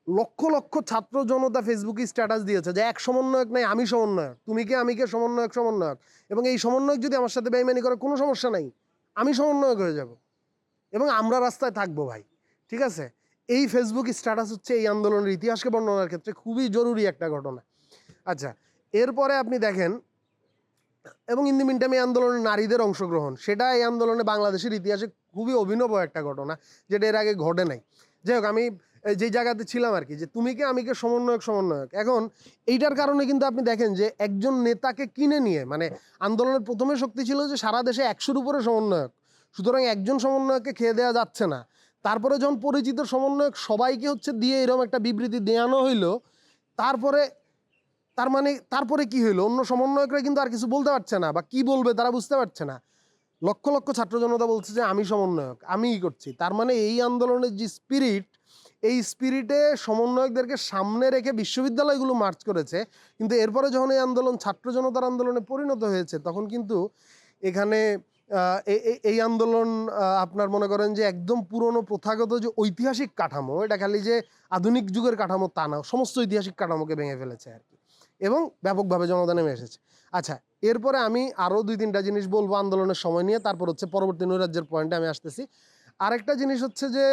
লক্ষ লক্ষ ছাত্র জনতা ফেসবুকে স্ট্যাটাস দিয়েছে যে এক সমন্বয়ক নাই, আমি সমন্বয়ক, তুমি কে আমি কে, সমন্বয়ক সমন্বয়ক, এবং এই সমন্বয়ক যদি আমার সাথে বেইমানি করে কোনো সমস্যা নাই, আমি সমন্বয়ক হয়ে যাব এবং আমরা রাস্তায় থাকবো ভাই, ঠিক আছে। এই ফেসবুক স্ট্যাটাস হচ্ছে এই আন্দোলনের ইতিহাসকে বর্ণনার ক্ষেত্রে খুবই জরুরি একটা ঘটনা। আচ্ছা, এরপরে আপনি দেখেন, এবং ইন দি মিন টাইম এই আন্দোলনে নারীদের অংশগ্রহণ, সেটা এই আন্দোলনে বাংলাদেশের ইতিহাসে খুবই অভিনব একটা ঘটনা, যেটা এর আগে ঘটে নাই। যাই হোক, আমি যেই জায়গাতে ছিলাম আর কি, যে তুমি কে আমি কে, সমন্বয়ক সমন্বয়ক, এখন এইটার কারণে কিন্তু আপনি দেখেন যে একজন নেতাকে কিনে নিয়ে, মানে আন্দোলনের প্রথমে শক্তি ছিল যে সারা দেশে 100-র উপরে সমন্বয়ক, সুতরাং একজন সমন্বয়ককে খেয়ে দেওয়া যাচ্ছে না। তারপরে যখন পরিচিত সমন্বয়ক সবাইকে হচ্ছে দিয়ে এরকম একটা বিবৃতি দেওয়ানো হইলো, তারপরে কি হইলো, অন্য সমন্বয়করা কিন্তু আর কিছু বলতে পারছে না, বা কি বলবে তারা বুঝতে পারছে না। লক্ষ লক্ষ ছাত্র জনতা বলছে যে আমি সমন্বয়ক, আমিই করছি। তার মানে এই আন্দোলনের যে স্পিরিট, এই স্পিরিটে সমন্বয়কদেরকে সামনে রেখে বিশ্ববিদ্যালয়গুলো মার্চ করেছে। কিন্তু এরপরে যখন এই আন্দোলন ছাত্র জনতার আন্দোলনে পরিণত হয়েছে, তখন কিন্তু এখানে এই আন্দোলন আপনার মনে করেন যে একদম পুরনো প্রথাগত যে ঐতিহাসিক কাঠামো, এটা খালি যে আধুনিক যুগের কাঠামো তা না, সমস্ত ঐতিহাসিক কাঠামোকে ভেঙে ফেলেছে আর কি, এবং ব্যাপকভাবে জনতা নেমে এসেছে। আচ্ছা, এরপরে আমি আরও 2-3টা জিনিস বলবো আন্দোলনের সময় নিয়ে, তারপর হচ্ছে পরবর্তী নৈরাজ্যের পয়েন্টে আমি আসতেছি। আরেকটা জিনিস হচ্ছে যে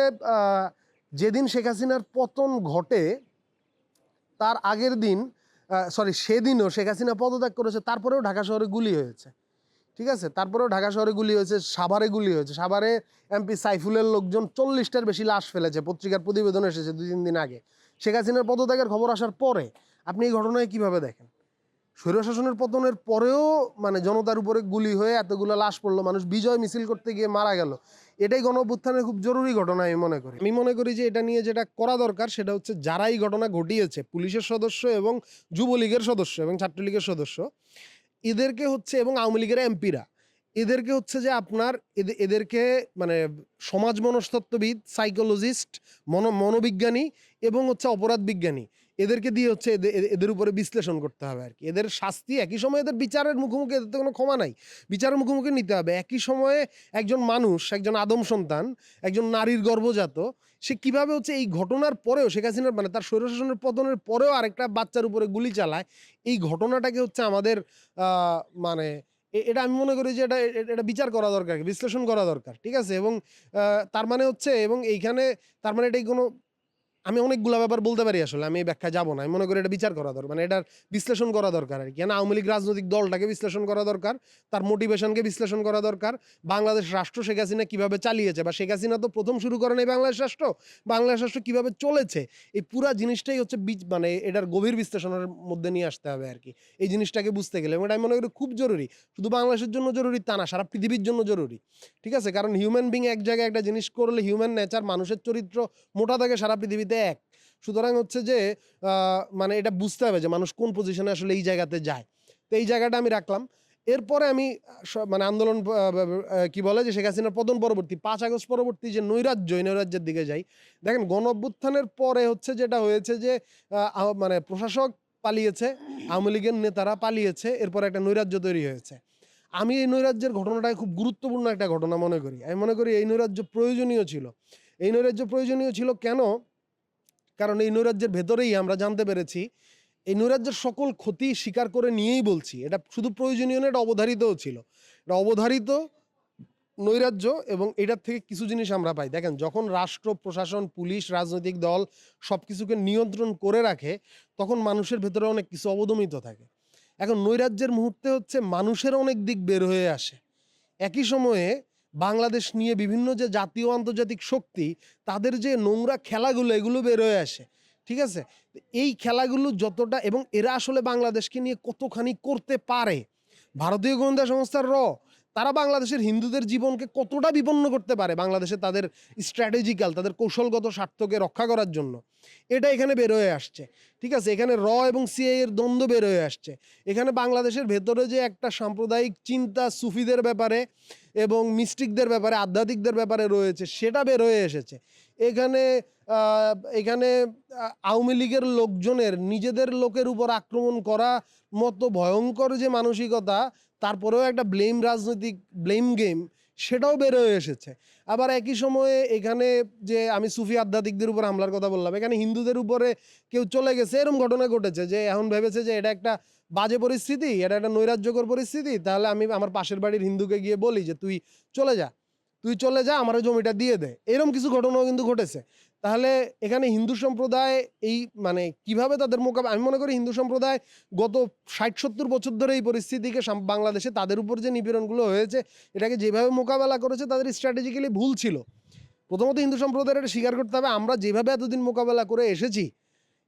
যেদিন শেখ হাসিনার পতন ঘটে তার আগের দিন, সেদিনও শেখ হাসিনা পদত্যাগ করেছে, তারপরেও ঢাকা শহরে গুলি হয়েছে, ঠিক আছে। তারপরেও ঢাকা শহরে গুলি হয়েছে, সাভারে গুলি হয়েছে, সাভারে এমপি সাইফুলের লোকজন 40টার বেশি লাশ ফেলেছে, পত্রিকার প্রতিবেদন এসেছে 2-3 দিন আগে। শেখ হাসিনার পদত্যাগের খবর আসার পরে আপনি এই ঘটনায় কিভাবে দেখেন? স্বৈরশাসনের পতনের পরেও মানে জনতার উপরে গুলি হয়ে এতগুলো লাশ পড়লো, মানুষ বিজয় মিছিল করতে গিয়ে মারা গেল, এটাই গণঅভ্যুত্থানের খুব জরুরি ঘটনা আমি মনে করি যে এটা নিয়ে যেটা করা দরকার সেটা হচ্ছে যারা এই ঘটনা ঘটিয়েছে, পুলিশের সদস্য এবং যুবলীগের সদস্য এবং ছাত্রলীগের সদস্য, এদেরকে হচ্ছে, এবং আওয়ামী লীগের এমপিরা, এদেরকে হচ্ছে যে আপনার এদেরকে মানে সমাজ মনস্তত্ত্ববিদ, সাইকোলজিস্ট, মনোবিজ্ঞানী এবং হচ্ছে অপরাধ বিজ্ঞানী, এদেরকে দিয়ে হচ্ছে এদের উপরে বিশ্লেষণ করতে হবে আর কি। এদের শাস্তি একই সময়ে এদের বিচারের মুখোমুখি, এদের তো কোনো ক্ষমা নাই, বিচারের মুখোমুখি নিতে হবে। একই সময়ে একজন মানুষ, একজন আদম সন্তান, একজন নারীর গর্ভজাত, সে কিভাবে হচ্ছে এই ঘটনার পরেও, শেখ হাসিনার মানে তার স্বৈরশাসনের পতনের পরেও আরেকটা বাচ্চার উপরে গুলি চালায়, এই ঘটনাটাকে হচ্ছে আমাদের মানে এটা আমি মনে করি যে এটা বিচার করা দরকার, বিশ্লেষণ করা দরকার, ঠিক আছে। এবং তার মানে হচ্ছে, এবং এইখানে তার মানে এটাই কোনো, আমি অনেকগুলো ব্যাপার বলতে পারি, আসলে আমি এই ব্যাখ্যা যাবো না। আমি মনে করি এটা বিচার করা দরকার, মানে এটার বিশ্লেষণ করা দরকার আর কি। কেন আওয়ামী লীগ রাজনৈতিক দলটাকে বিশ্লেষণ করা দরকার, তার মোটিভেশনকে বিশ্লেষণ করা দরকার, বাংলাদেশ রাষ্ট্র শেখ হাসিনা কীভাবে চালিয়েছে, বা শেখ হাসিনা তো প্রথম শুরু করেন এই বাংলাদেশ রাষ্ট্র কীভাবে চলেছে, এই পুরা জিনিসটাই হচ্ছে মানে এটার গভীর বিশ্লেষণের মধ্যে নিয়ে আসতে হবে আর কি, এই জিনিসটাকে বুঝতে গেলে। এবং এটা আমি মনে করি খুব জরুরি, শুধু বাংলাদেশের জন্য জরুরি তা না, সারা পৃথিবীর জন্য জরুরি, ঠিক আছে। কারণ হিউম্যান বিং এক জায়গায় একটা জিনিস করলে, হিউম্যান নেচার, মানুষের চরিত্র মোটা থাকে সারা পৃথিবীতে এক। সুতরাং হচ্ছে যে মানে এটা বুঝতে হবে যে মানুষ কোন পজিশনে আসলে এই জায়গাতে যায়। তো এই জায়গাটা আমি রাখলাম। এরপরে আমি মানে আন্দোলন কি বলে যে শেখ হাসিনার পতন পরবর্তী 5 আগস্ট পরবর্তী যে নৈরাজ্যের দিকে যাই। দেখেন, গণঅভ্যুত্থানের পরে হচ্ছে যেটা হয়েছে যে মানে প্রশাসক পালিয়েছে, আওয়ামী লীগের নেতারা পালিয়েছে, এরপর একটা নৈরাজ্য তৈরি হয়েছে। আমি এই নৈরাজ্যের ঘটনাটাই খুব গুরুত্বপূর্ণ একটা ঘটনা মনে করি। আমি মনে করি এই নৈরাজ্য প্রয়োজনীয় ছিল। এই নৈরাজ্য প্রয়োজনীয় ছিল কেন? কারণ এই নৈরাজ্যের ভেতরেই আমরা জানতে পেরেছি এই নৈরাজ্যের সকল ক্ষতি স্বীকার করে নিয়েই বলছি, এটা শুধু প্রয়োজনীয় না, এটা অবধারিতও ছিল। এটা অবধারিত নৈরাজ্য, এবং এটার থেকে কিছু জিনিস আমরা পাই। দেখেন, যখন রাষ্ট্র, প্রশাসন, পুলিশ, রাজনৈতিক দল সব কিছুকে নিয়ন্ত্রণ করে রাখে, তখন মানুষের ভেতরে অনেক কিছু অবদমিত থাকে। এখন নৈরাজ্যের মুহূর্তে হচ্ছে মানুষের অনেক দিক বের হয়ে আসে। একই সময়ে বাংলাদেশ নিয়ে বিভিন্ন যে জাতীয় আন্তর্জাতিক শক্তি, তাদের যে নোংরা খেলাগুলো, এগুলো বের হয়ে আসে। ঠিক আছে, এই খেলাগুলো যতটা, এবং এরা আসলে বাংলাদেশকে নিয়ে কতখানি করতে পারে, ভারতীয় গোয়েন্দা সংস্থার তারা বাংলাদেশের হিন্দুদের জীবনকে কতটা বিপন্ন করতে পারে বাংলাদেশে তাদের স্ট্র্যাটেজিক্যাল, তাদের কৌশলগত স্বার্থকে রক্ষা করার জন্য, এটা এখানে বের হয়ে আসছে। ঠিক আছে, এখানে এবং সিআই এর দ্বন্দ্ব বের হয়ে আসছে। এখানে বাংলাদেশের ভেতরে যে একটা সাম্প্রদায়িক চিন্তা সুফিদের ব্যাপারে এবং মিস্টিকদের ব্যাপারে, আধ্যাত্মিকদের ব্যাপারে রয়েছে, সেটা বের হয়ে এসেছে। এখানে এখানে আওয়ামী লীগের লোকজনের নিজেদের লোকের উপর আক্রমণ করা মতো ভয়ঙ্কর যে মানসিকতা, তারপরেও একটা রাজনৈতিক ব্লেম গেম, সেটাও বের হয়ে এসেছে। আবার একই সময়ে এখানে যে আমি সুফি আধ্যাত্মিকদের উপর হামলার কথা বললাম, এখানে হিন্দুদের উপরে কেউ চলে গেছে, এরকম ঘটনা ঘটেছে যে এখন ভেবেছে যে এটা একটা বাজে পরিস্থিতি, এটা একটা নৈরাজ্যকর পরিস্থিতি, তাহলে আমি আমার পাশের বাড়ির হিন্দুকে গিয়ে বলি যে তুই চলে যা, আমার ওই জমিটা দিয়ে দে। এরকম কিছু ঘটনাও কিন্তু ঘটেছে। তাহলে এখানে হিন্দু সম্প্রদায় এই মানে কিভাবে তাদের মোকাবেলা, আমি মনে করি হিন্দু সম্প্রদায় গত 60-70 বছর ধরে এই পরিস্থিতিকে বাংলাদেশে তাদের উপর যে নিপীড়নগুলো হয়েছে, এটাকে যেভাবে মোকাবেলা করেছে, তাদের স্ট্র্যাটেজিক্যালি ভুল ছিল। প্রথমত হিন্দু সম্প্রদায়ের এটা স্বীকার করতে হবে, আমরা যেভাবে এতদিন মোকাবেলা করে এসেছি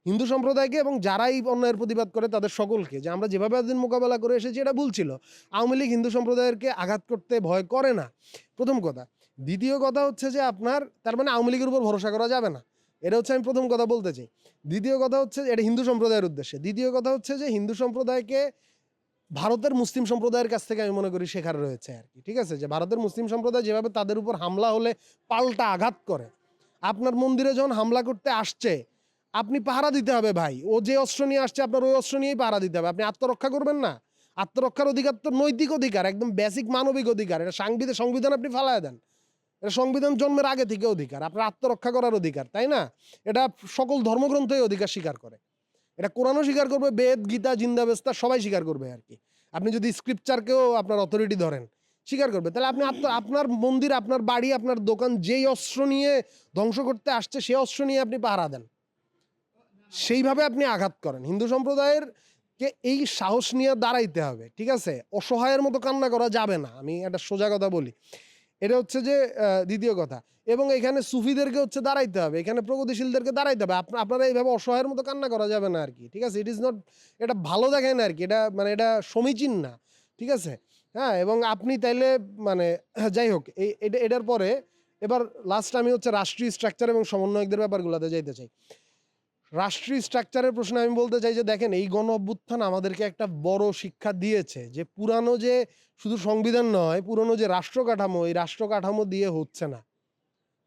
হিন্দু সম্প্রদায়কে এবং যারা এই অন্যায়ের প্রতিবাদ করে তাদের সকলকে, যে আমরা যেভাবে এতদিন মোকাবেলা করে এসেছি এটা ভুল ছিল। আওয়ামী লীগ হিন্দু সম্প্রদায়েরকে আঘাত করতে ভয় করে না, প্রথম কথা। দ্বিতীয় কথা হচ্ছে যে আপনার, তার মানে আওয়ামী লীগের উপর ভরসা করা যাবে না, এটা হচ্ছে আমি প্রথম কথা বলতে চাই। দ্বিতীয় কথা হচ্ছে, এটা হিন্দু সম্প্রদায়ের উদ্দেশ্যে। দ্বিতীয় কথা হচ্ছে যে হিন্দু সম্প্রদায়কে ভারতের মুসলিম সম্প্রদায়ের কাছ থেকে আমি মনে করি শেখার রয়েছে আর কি। ঠিক আছে, যে ভারতের মুসলিম সম্প্রদায় যেভাবে তাদের উপর হামলা হলে পাল্টা আঘাত করে, আপনার মন্দিরে যখন হামলা করতে আসছে আপনি পাহারা দিতে হবে ভাই। ও যে অস্ত্র নিয়ে আসছে আপনার ওই অস্ত্র নিয়েই পাহারা দিতে হবে। আপনি আত্মরক্ষা করবেন না? আত্মরক্ষার অধিকার তো নৈতিক অধিকার, একদম বেসিক মানবিক অধিকার। এটা সংবিধান আপনি ফালায় দেন, এটা সংবিধান জন্মের আগে থেকে অধিকার, আপনার আত্মরক্ষা করার অধিকার, তাই না? এটা সকল ধর্মগ্রন্থই অধিকার স্বীকার করে, এটা কোরআনও স্বীকার করবে, বেদ, গীতা, জিন্দাবেস্তা সবাই স্বীকার করবে আর কি। আপনি যদি স্ক্রিপচারকেও আপনার অথরিটি ধরেন, স্বীকার করবে। তাহলে আপনি আপনার মন্দির, আপনার বাড়ি, আপনার দোকান যেই অস্ত্র নিয়ে ধ্বংস করতে আসছে সেই অস্ত্র নিয়ে আপনি পাহারা দেন, সেইভাবে আপনি আঘাত করেন। হিন্দু সম্প্রদায়ের কে এই সাহস নিয়ে দাঁড়াইতে হবে। ঠিক আছে, অসহায়ের মতো কান্না করা যাবে না, আমি একটা সোজা কথা বলি। এটা হচ্ছে যে দ্বিতীয় কথা। এবং এখানে সুফিদেরকে হচ্ছে দাঁড়াইতে হবে, এখানে প্রগতিশীলদেরকে দাঁড়াইতে হবে। আপনারা এইভাবে অসহায়ের মতো কান্না করা যাবে না আর কি। ঠিক আছে, ইট ইজ নট, এটা ভালো দেখেন আর কি, এটা মানে এটা সমীচীন না। ঠিক আছে, হ্যাঁ। এবং আপনি তাইলে মানে যাই হোক, এটার পরে এবার লাস্ট আমি হচ্ছে রাষ্ট্রীয় স্ট্রাকচার এবং সমন্বয়কদের ব্যাপারগুলোতে যাইতে চাই। রাষ্ট্রীয় স্ট্রাকচারের প্রশ্নে আমি বলতে চাই যে দেখেন, এই গণ অভ্যুত্থান আমাদেরকে একটা বড় শিক্ষা দিয়েছে যে পুরানো যে শুধু সংবিধান নয়, পুরানো যে রাষ্ট্র কাঠামো, এই রাষ্ট্র কাঠামো দিয়ে হচ্ছে না।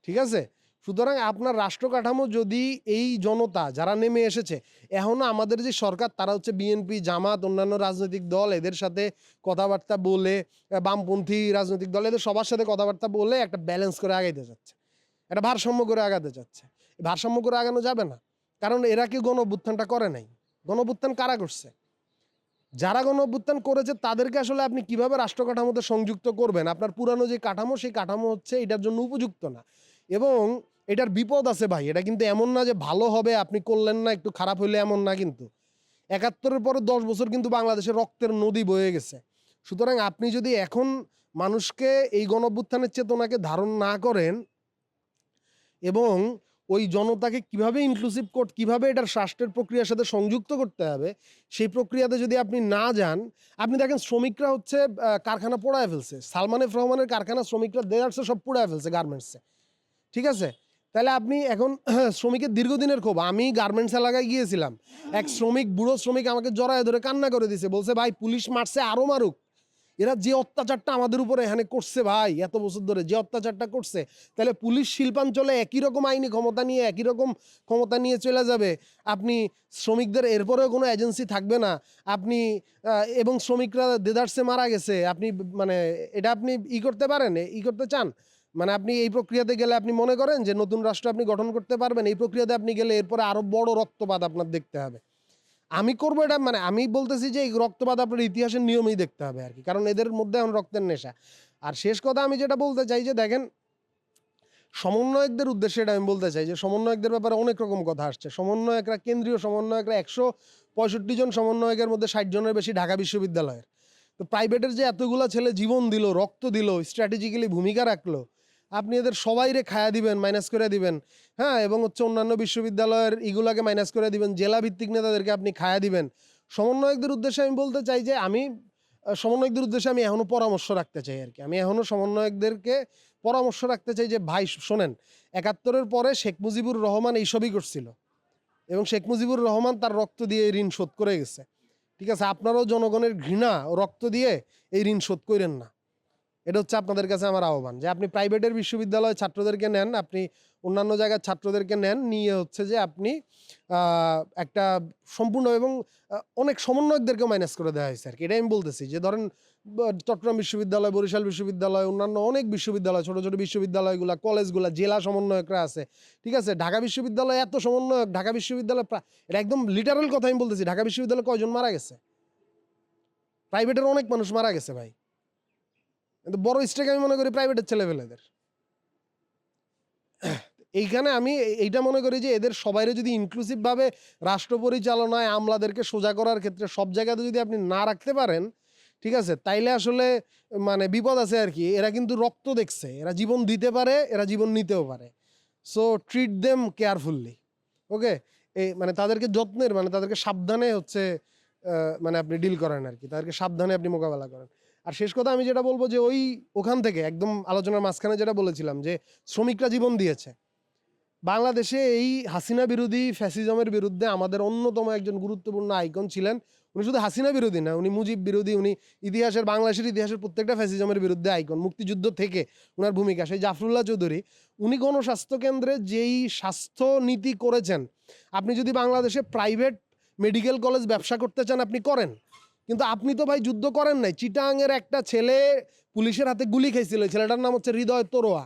ঠিক আছে, সুতরাং আপনার রাষ্ট্র কাঠামো যদি এই জনতা যারা নেমে এসেছে, এখনো আমাদের যে সরকার তারা হচ্ছে বিএনপি, জামাত, অন্যান্য রাজনৈতিক দল, এদের সাথে কথাবার্তা বলে, বামপন্থী রাজনৈতিক দল, এদের সবার সাথে কথাবার্তা বলে একটা ব্যালেন্স করে আগাইতে চাচ্ছে, একটা ভারসাম্য করে আগাতে চাচ্ছে। ভারসাম্য করে আগানো যাবে না, কারণ এরা কি গণ অভ্যুত্থানটা করে নাই? গণ অভ্যুত্থান কারা করছে? যারা গণ অভ্যুত্থান করেছে তাদেরকে আসলে আপনি কিভাবে রাষ্ট্র কাঠামোতে সংযুক্ত করবেন? আপনার পুরানো যে কাঠামো, সেই কাঠামো হচ্ছে এটার জন্য উপযুক্ত না, এবং এটার বিপদ আছে ভাই। এটা কিন্তু এমন না যে ভালো হবে, আপনি করলেন না একটু খারাপ হইলে, এমন না কিন্তু। 71-এর পরে 10 বছর কিন্তু বাংলাদেশের রক্তের নদী বয়ে গেছে। সুতরাং আপনি যদি এখন মানুষকে এই গণ অভ্যুত্থানের চেতনাকে ধারণ না করেন এবং ওই জনতাকে কিভাবে ইনক্লুসিভ কিভাবে এটার রাষ্ট্রের প্রক্রিয়ার সাথে সংযুক্ত করতে হবে, সেই প্রক্রিয়াতে যদি আপনি না যান, আপনি দেখেন শ্রমিকরা হচ্ছে কারখানা পোড়ায় ফেলছে। সালমান এফ রহমানের কারখানা শ্রমিকরা দেয়ারসে সব পোড়ায় ফেলছে গার্মেন্টসে। ঠিক আছে, তাহলে আপনি এখন শ্রমিকের দীর্ঘদিনের ক্ষোভ। আমি গার্মেন্টস এলাকায় গিয়েছিলাম, এক শ্রমিক, বুড়ো শ্রমিক আমাকে জড়ায় ধরে কান্না করে দিছে, বলছে ভাই পুলিশ মারছে, আরও মারুক, এরা যে অত্যাচারটা আমাদের উপরে এখানে করছে ভাই, এত বছর ধরে যে অত্যাচারটা করছে, তাহলে পুলিশ শিল্পাঞ্চলে একই রকম আইনি ক্ষমতা নিয়ে, একই রকম ক্ষমতা নিয়ে চলে যাবে। আপনি শ্রমিকদের এরপরেও কোনো এজেন্সি থাকবে না, আপনি এবং শ্রমিকরা দেদারসে মারা গেছে, আপনি মানে এটা আপনি করতে পারেন, করতে চান? মানে আপনি এই প্রক্রিয়াতে গেলে আপনি মনে করেন যে নতুন রাষ্ট্র আপনি গঠন করতে পারবেন? এই প্রক্রিয়াতে আপনি গেলে এরপরে আরো বড় রক্তপাত আপনার দেখতে হবে। আমি করবো এটা, মানে আমি বলতেছি যে এই রক্তপাত আপনার ইতিহাসের নিয়মেই দেখতে হবে আর কি, কারণ এদের মধ্যে এখন রক্তের নেশা। আর শেষ কথা আমি যেটা বলতে চাই যে দেখেন, সমন্বয়কদের উদ্দেশ্যে এটা আমি বলতে চাই যে সমন্বয়কদের ব্যাপারে অনেক রকম কথা আসছে। সমন্বয়করা, কেন্দ্রীয় সমন্বয়করা 165 জন সমন্বয়কের মধ্যে 60 জনের বেশি ঢাকা বিশ্ববিদ্যালয়ের। তো প্রাইভেটের যে এতগুলা ছেলে জীবন দিল, রক্ত দিল, স্ট্র্যাটেজিক্যালি ভূমিকা রাখলো, আপনি এদের সবাইরে খায়া দিবেন, মাইনাস করে দিবেন, হ্যাঁ, এবং হচ্ছে অন্যান্য বিশ্ববিদ্যালয়ের ইগুলাকে মাইনাস করে দিবেন, জেলা ভিত্তিক নেতাদেরকে আপনি খায়া দিবেন। সমন্বয়কদের উদ্দেশ্যে আমি বলতে চাই যে সমন্বয়কদের উদ্দেশ্যে আমি এখনো পরামর্শ রাখতে চাই আর কি। আমি এখনো সমন্বয়কদেরকে পরামর্শ রাখতে চাই যে ভাই শোনেন, 71-এর পরে শেখ মুজিবুর রহমান এইসবই করছিল এবং শেখ মুজিবুর রহমান তার রক্ত দিয়ে এই ঋণ শোধ করে গেছে। ঠিক আছে, আপনারাও জনগণের ঘৃণা ও রক্ত দিয়ে এই ঋণ শোধ করেন না। এটা হচ্ছে আপনাদের কাছে আমার আহ্বান যে আপনি প্রাইভেটের বিশ্ববিদ্যালয় ছাত্রদেরকে নেন, আপনি অন্যান্য জায়গার ছাত্রদেরকে নেন, নিয়ে হচ্ছে যে আপনি একটা সম্পূর্ণ এবং অনেক সমন্বয়কদেরকে মাইনাস করে দেওয়া হয়েছে আর কি। এটাই আমি বলতেছি যে ধরেন চট্টগ্রাম বিশ্ববিদ্যালয়, বরিশাল বিশ্ববিদ্যালয়, অন্যান্য অনেক বিশ্ববিদ্যালয়, ছোট ছোট বিশ্ববিদ্যালয়গুলো, কলেজগুলো, জেলা সমন্বয়করা আছে। ঠিক আছে, ঢাকা বিশ্ববিদ্যালয় এত সমন্বয়ক, ঢাকা বিশ্ববিদ্যালয় এটা একদম লিটারাল কথা আমি বলতেছি, ঢাকা বিশ্ববিদ্যালয়ে কয়জন মারা গেছে? প্রাইভেটের অনেক মানুষ মারা গেছে ভাই, কিন্তু বড় স্টেক আমি মনে করি প্রাইভেটের ছেলেপেলেদের। এইখানে আমি এইটা মনে করি যে এদের সবাইরে যদি ইনক্লুসিভভাবে রাষ্ট্র পরিচালনায় আমলাদেরকে সোজা করার ক্ষেত্রে সব জায়গাতে যদি আপনি না রাখতে পারেন, ঠিক আছে, তাইলে আসলে মানে বিপদ আছে আর কি। এরা কিন্তু রক্ত দেখছে, এরা জীবন দিতে পারে, এরা জীবন নিতেও পারে। সো ট্রিট দেম কেয়ারফুললি, ওকে। এই মানে তাদেরকে যত্নের, মানে তাদেরকে সাবধানে হচ্ছে মানে আপনি ডিল করেন আর কি, তাদেরকে সাবধানে আপনি মোকাবেলা করেন। আর শেষ কথা আমি যেটা বলবো যে ওখান থেকে একদম আলোচনার মাঝখানে যেটা বলেছিলাম যে শ্রমিকরা জীবন দিয়েছে বাংলাদেশে, এই হাসিনা বিরোধী ফ্যাসিজমের বিরুদ্ধে আমাদের অন্যতম একজন গুরুত্বপূর্ণ আইকন ছিলেন। উনি শুধু হাসিনা বিরোধী না, উনি মুজিব বিরোধী, উনি বাংলাদেশের ইতিহাসের প্রত্যেকটা ফ্যাসিজমের বিরুদ্ধে আইকন। মুক্তিযুদ্ধ থেকে উনার ভূমিকা, সেই জাফরুল্লাহ চৌধুরী, উনি গণস্বাস্থ্য কেন্দ্রে যেই স্বাস্থ্য নীতি করেছেন, আপনি যদি বাংলাদেশে প্রাইভেট মেডিকেল কলেজ ব্যবসা করতে চান আপনি করেন, কিন্তু আপনি তো ভাই যুদ্ধ করেন নাই। চিটাংয়ের একটা ছেলে পুলিশের হাতে গুলি খাইছিল, ছেলেটার নাম হচ্ছে হৃদয় তোরোয়া।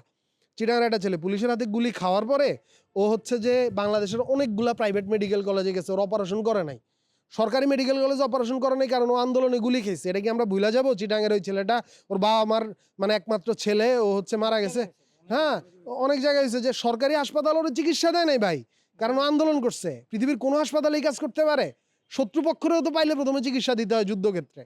চিটাংয়ের একটা ছেলে পুলিশের হাতে গুলি খাওয়ার পরে ও হচ্ছে যে বাংলাদেশের অনেকগুলা প্রাইভেট মেডিকেল কলেজে গেছে, ওর অপারেশন করে নাই। সরকারি মেডিকেল কলেজে অপারেশন করে নাই কারণ ও আন্দোলনে গুলি খেয়েছে। এটা কি আমরা ভুলে যাবো? চিটাংয়ের ওই ছেলেটা, ওর বাবা আমার মানে একমাত্র ছেলে, ও হচ্ছে মারা গেছে। হ্যাঁ, অনেক জায়গায় হয়েছে যে সরকারি হাসপাতাল ওর চিকিৎসা দেয় নাই ভাই, কারণ ও আন্দোলন করছে। পৃথিবীর কোনো হাসপাতালে এই কাজ করতে পারে? শত্রুপক্ষেরও তো পাইলে প্রথমে চিকিৎসা দিতে হয় যুদ্ধক্ষেত্রে।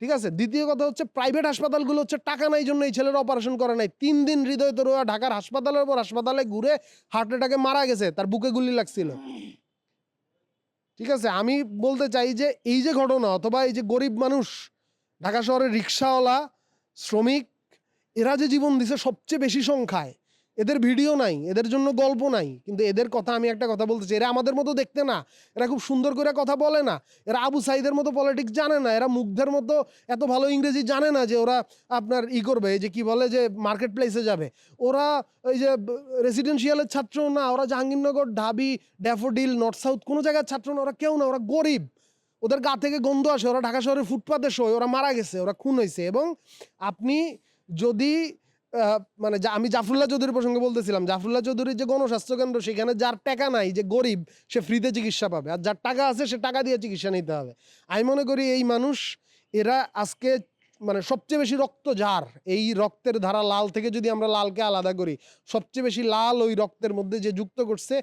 ঠিক আছে, দ্বিতীয় কথা হচ্ছে প্রাইভেট হাসপাতালগুলো হচ্ছে টাকা নাই জন্য এই ছেলের অপারেশন করে নাই। 3 দিন হৃদয় তোরোয়া ঢাকার হাসপাতালের পর হাসপাতালে ঘুরে হার্ট অ্যাটাকে মারা গেছে, তার বুকে গুলি লাগছিল। ঠিক আছে, আমি বলতে চাই যে এই যে ঘটনা, অথবা এই যে গরিব মানুষ, ঢাকা শহরের রিক্সাওয়ালা, শ্রমিক, এরা যে জীবন দিছে সবচেয়ে বেশি সংখ্যায়, এদের ভিডিও নাই, এদের জন্য গল্প নাই, কিন্তু এদের কথা আমি একটা কথা বলতে চাই, এরা আমাদের মতো দেখতে না, এরা খুব সুন্দর করে কথা বলে না, এরা আবু সাইদের মতো পলিটিক্স জানে না, এরা মুগ্ধের মতো এত ভালো ইংরেজি জানে না যে ওরা আপনার করবে, এই যে কি বলে যে মার্কেট প্লেসে যাবে। ওরা ওই যে রেসিডেন্সিয়ালের ছাত্র না, ওরা জাহাঙ্গীরনগর, ঢাবি, ড্যাফোডিল, নর্থ সাউথ কোনো জায়গার ছাত্র না, ওরা কেউ না, ওরা গরিব, ওদের গা থেকে গন্ধ আসে, ওরা ঢাকা শহরের ফুটপাতে শোয়, ওরা মারা গেছে, ওরা খুন হয়েছে। এবং আপনি যদি মানে আমি জাফরুল্লাহ চৌধুরীর প্রসঙ্গে বলতেছিলাম, জাফরুল্লাহ চৌধুরীর যে গণস্বাস্থ্য কেন্দ্র, সেখানে যার টাকা নাই, যে গরিব, সে ফ্রিতে চিকিৎসা পাবে, আর যার টাকা আছে সে টাকা দিয়ে চিকিৎসা নিতে হবে। আমি মনে করি এই মানুষ, এরা আজকে মানে সবচেয়ে বেশি রক্ত যার, এই রক্তের ধারা লাল থেকে যদি আমরা লালকে আলাদা করি, সবচেয়ে বেশি লাল ওই রক্তের মধ্যে যে যুক্ত করছে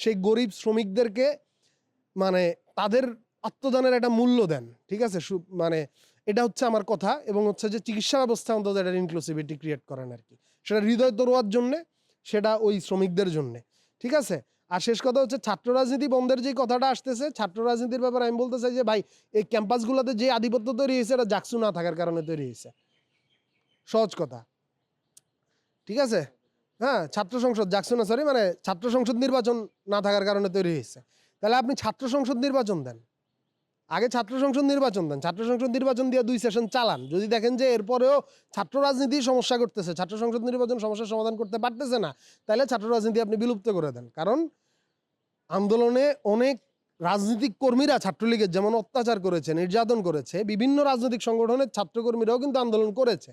সেই গরিব শ্রমিকদেরকে, মানে তাদের আত্মদানের একটা মূল্য দেন। ঠিক আছে, মানে এটা হচ্ছে আমার কথা। এবং হচ্ছে যে চিকিৎসা ব্যবস্থা অন্তত এটার ইনক্লুসিভিটি ক্রিয়েট করেন আর কি, সেটা হৃদয় তোরোয়ার জন্যে, সেটা ওই শ্রমিকদের জন্যে। ঠিক আছে, আর শেষ কথা হচ্ছে ছাত্র রাজনীতি বন্ধের যে কথাটা আসতেছে, ছাত্র রাজনীতির ব্যাপারে আমি বলতে চাই যে ভাই, এই ক্যাম্পাসগুলোতে যে আধিপত্য তৈরি হয়েছে এটা জাকসু না থাকার কারণে তৈরি হয়েছে, সহজ কথা। ঠিক আছে, হ্যাঁ, ছাত্র সংসদ, জাকসু না, সরি, মানে ছাত্র সংসদ নির্বাচন না থাকার কারণে তৈরি হয়েছে। তাহলে আপনি ছাত্র সংসদ নির্বাচন দেন, আগে ছাত্র সংসদ নির্বাচন দেন, ছাত্র সংসদ নির্বাচন দিয়ে 2 সেশন চালান। যদি দেখেন যে এরপরেও ছাত্র রাজনীতি সমস্যা করতেছে, ছাত্র সংসদ নির্বাচন সমস্যার সমাধান করতে পারতেছে না, তাহলে ছাত্র রাজনীতি আপনি বিলুপ্ত করে দেন। কারণ আন্দোলনে অনেক রাজনৈতিক কর্মীরা ছাত্রলীগের যেমন অত্যাচার করেছে, নির্যাতন করেছে, বিভিন্ন রাজনৈতিক সংগঠনের ছাত্রকর্মীরাও কিন্তু আন্দোলন করেছে।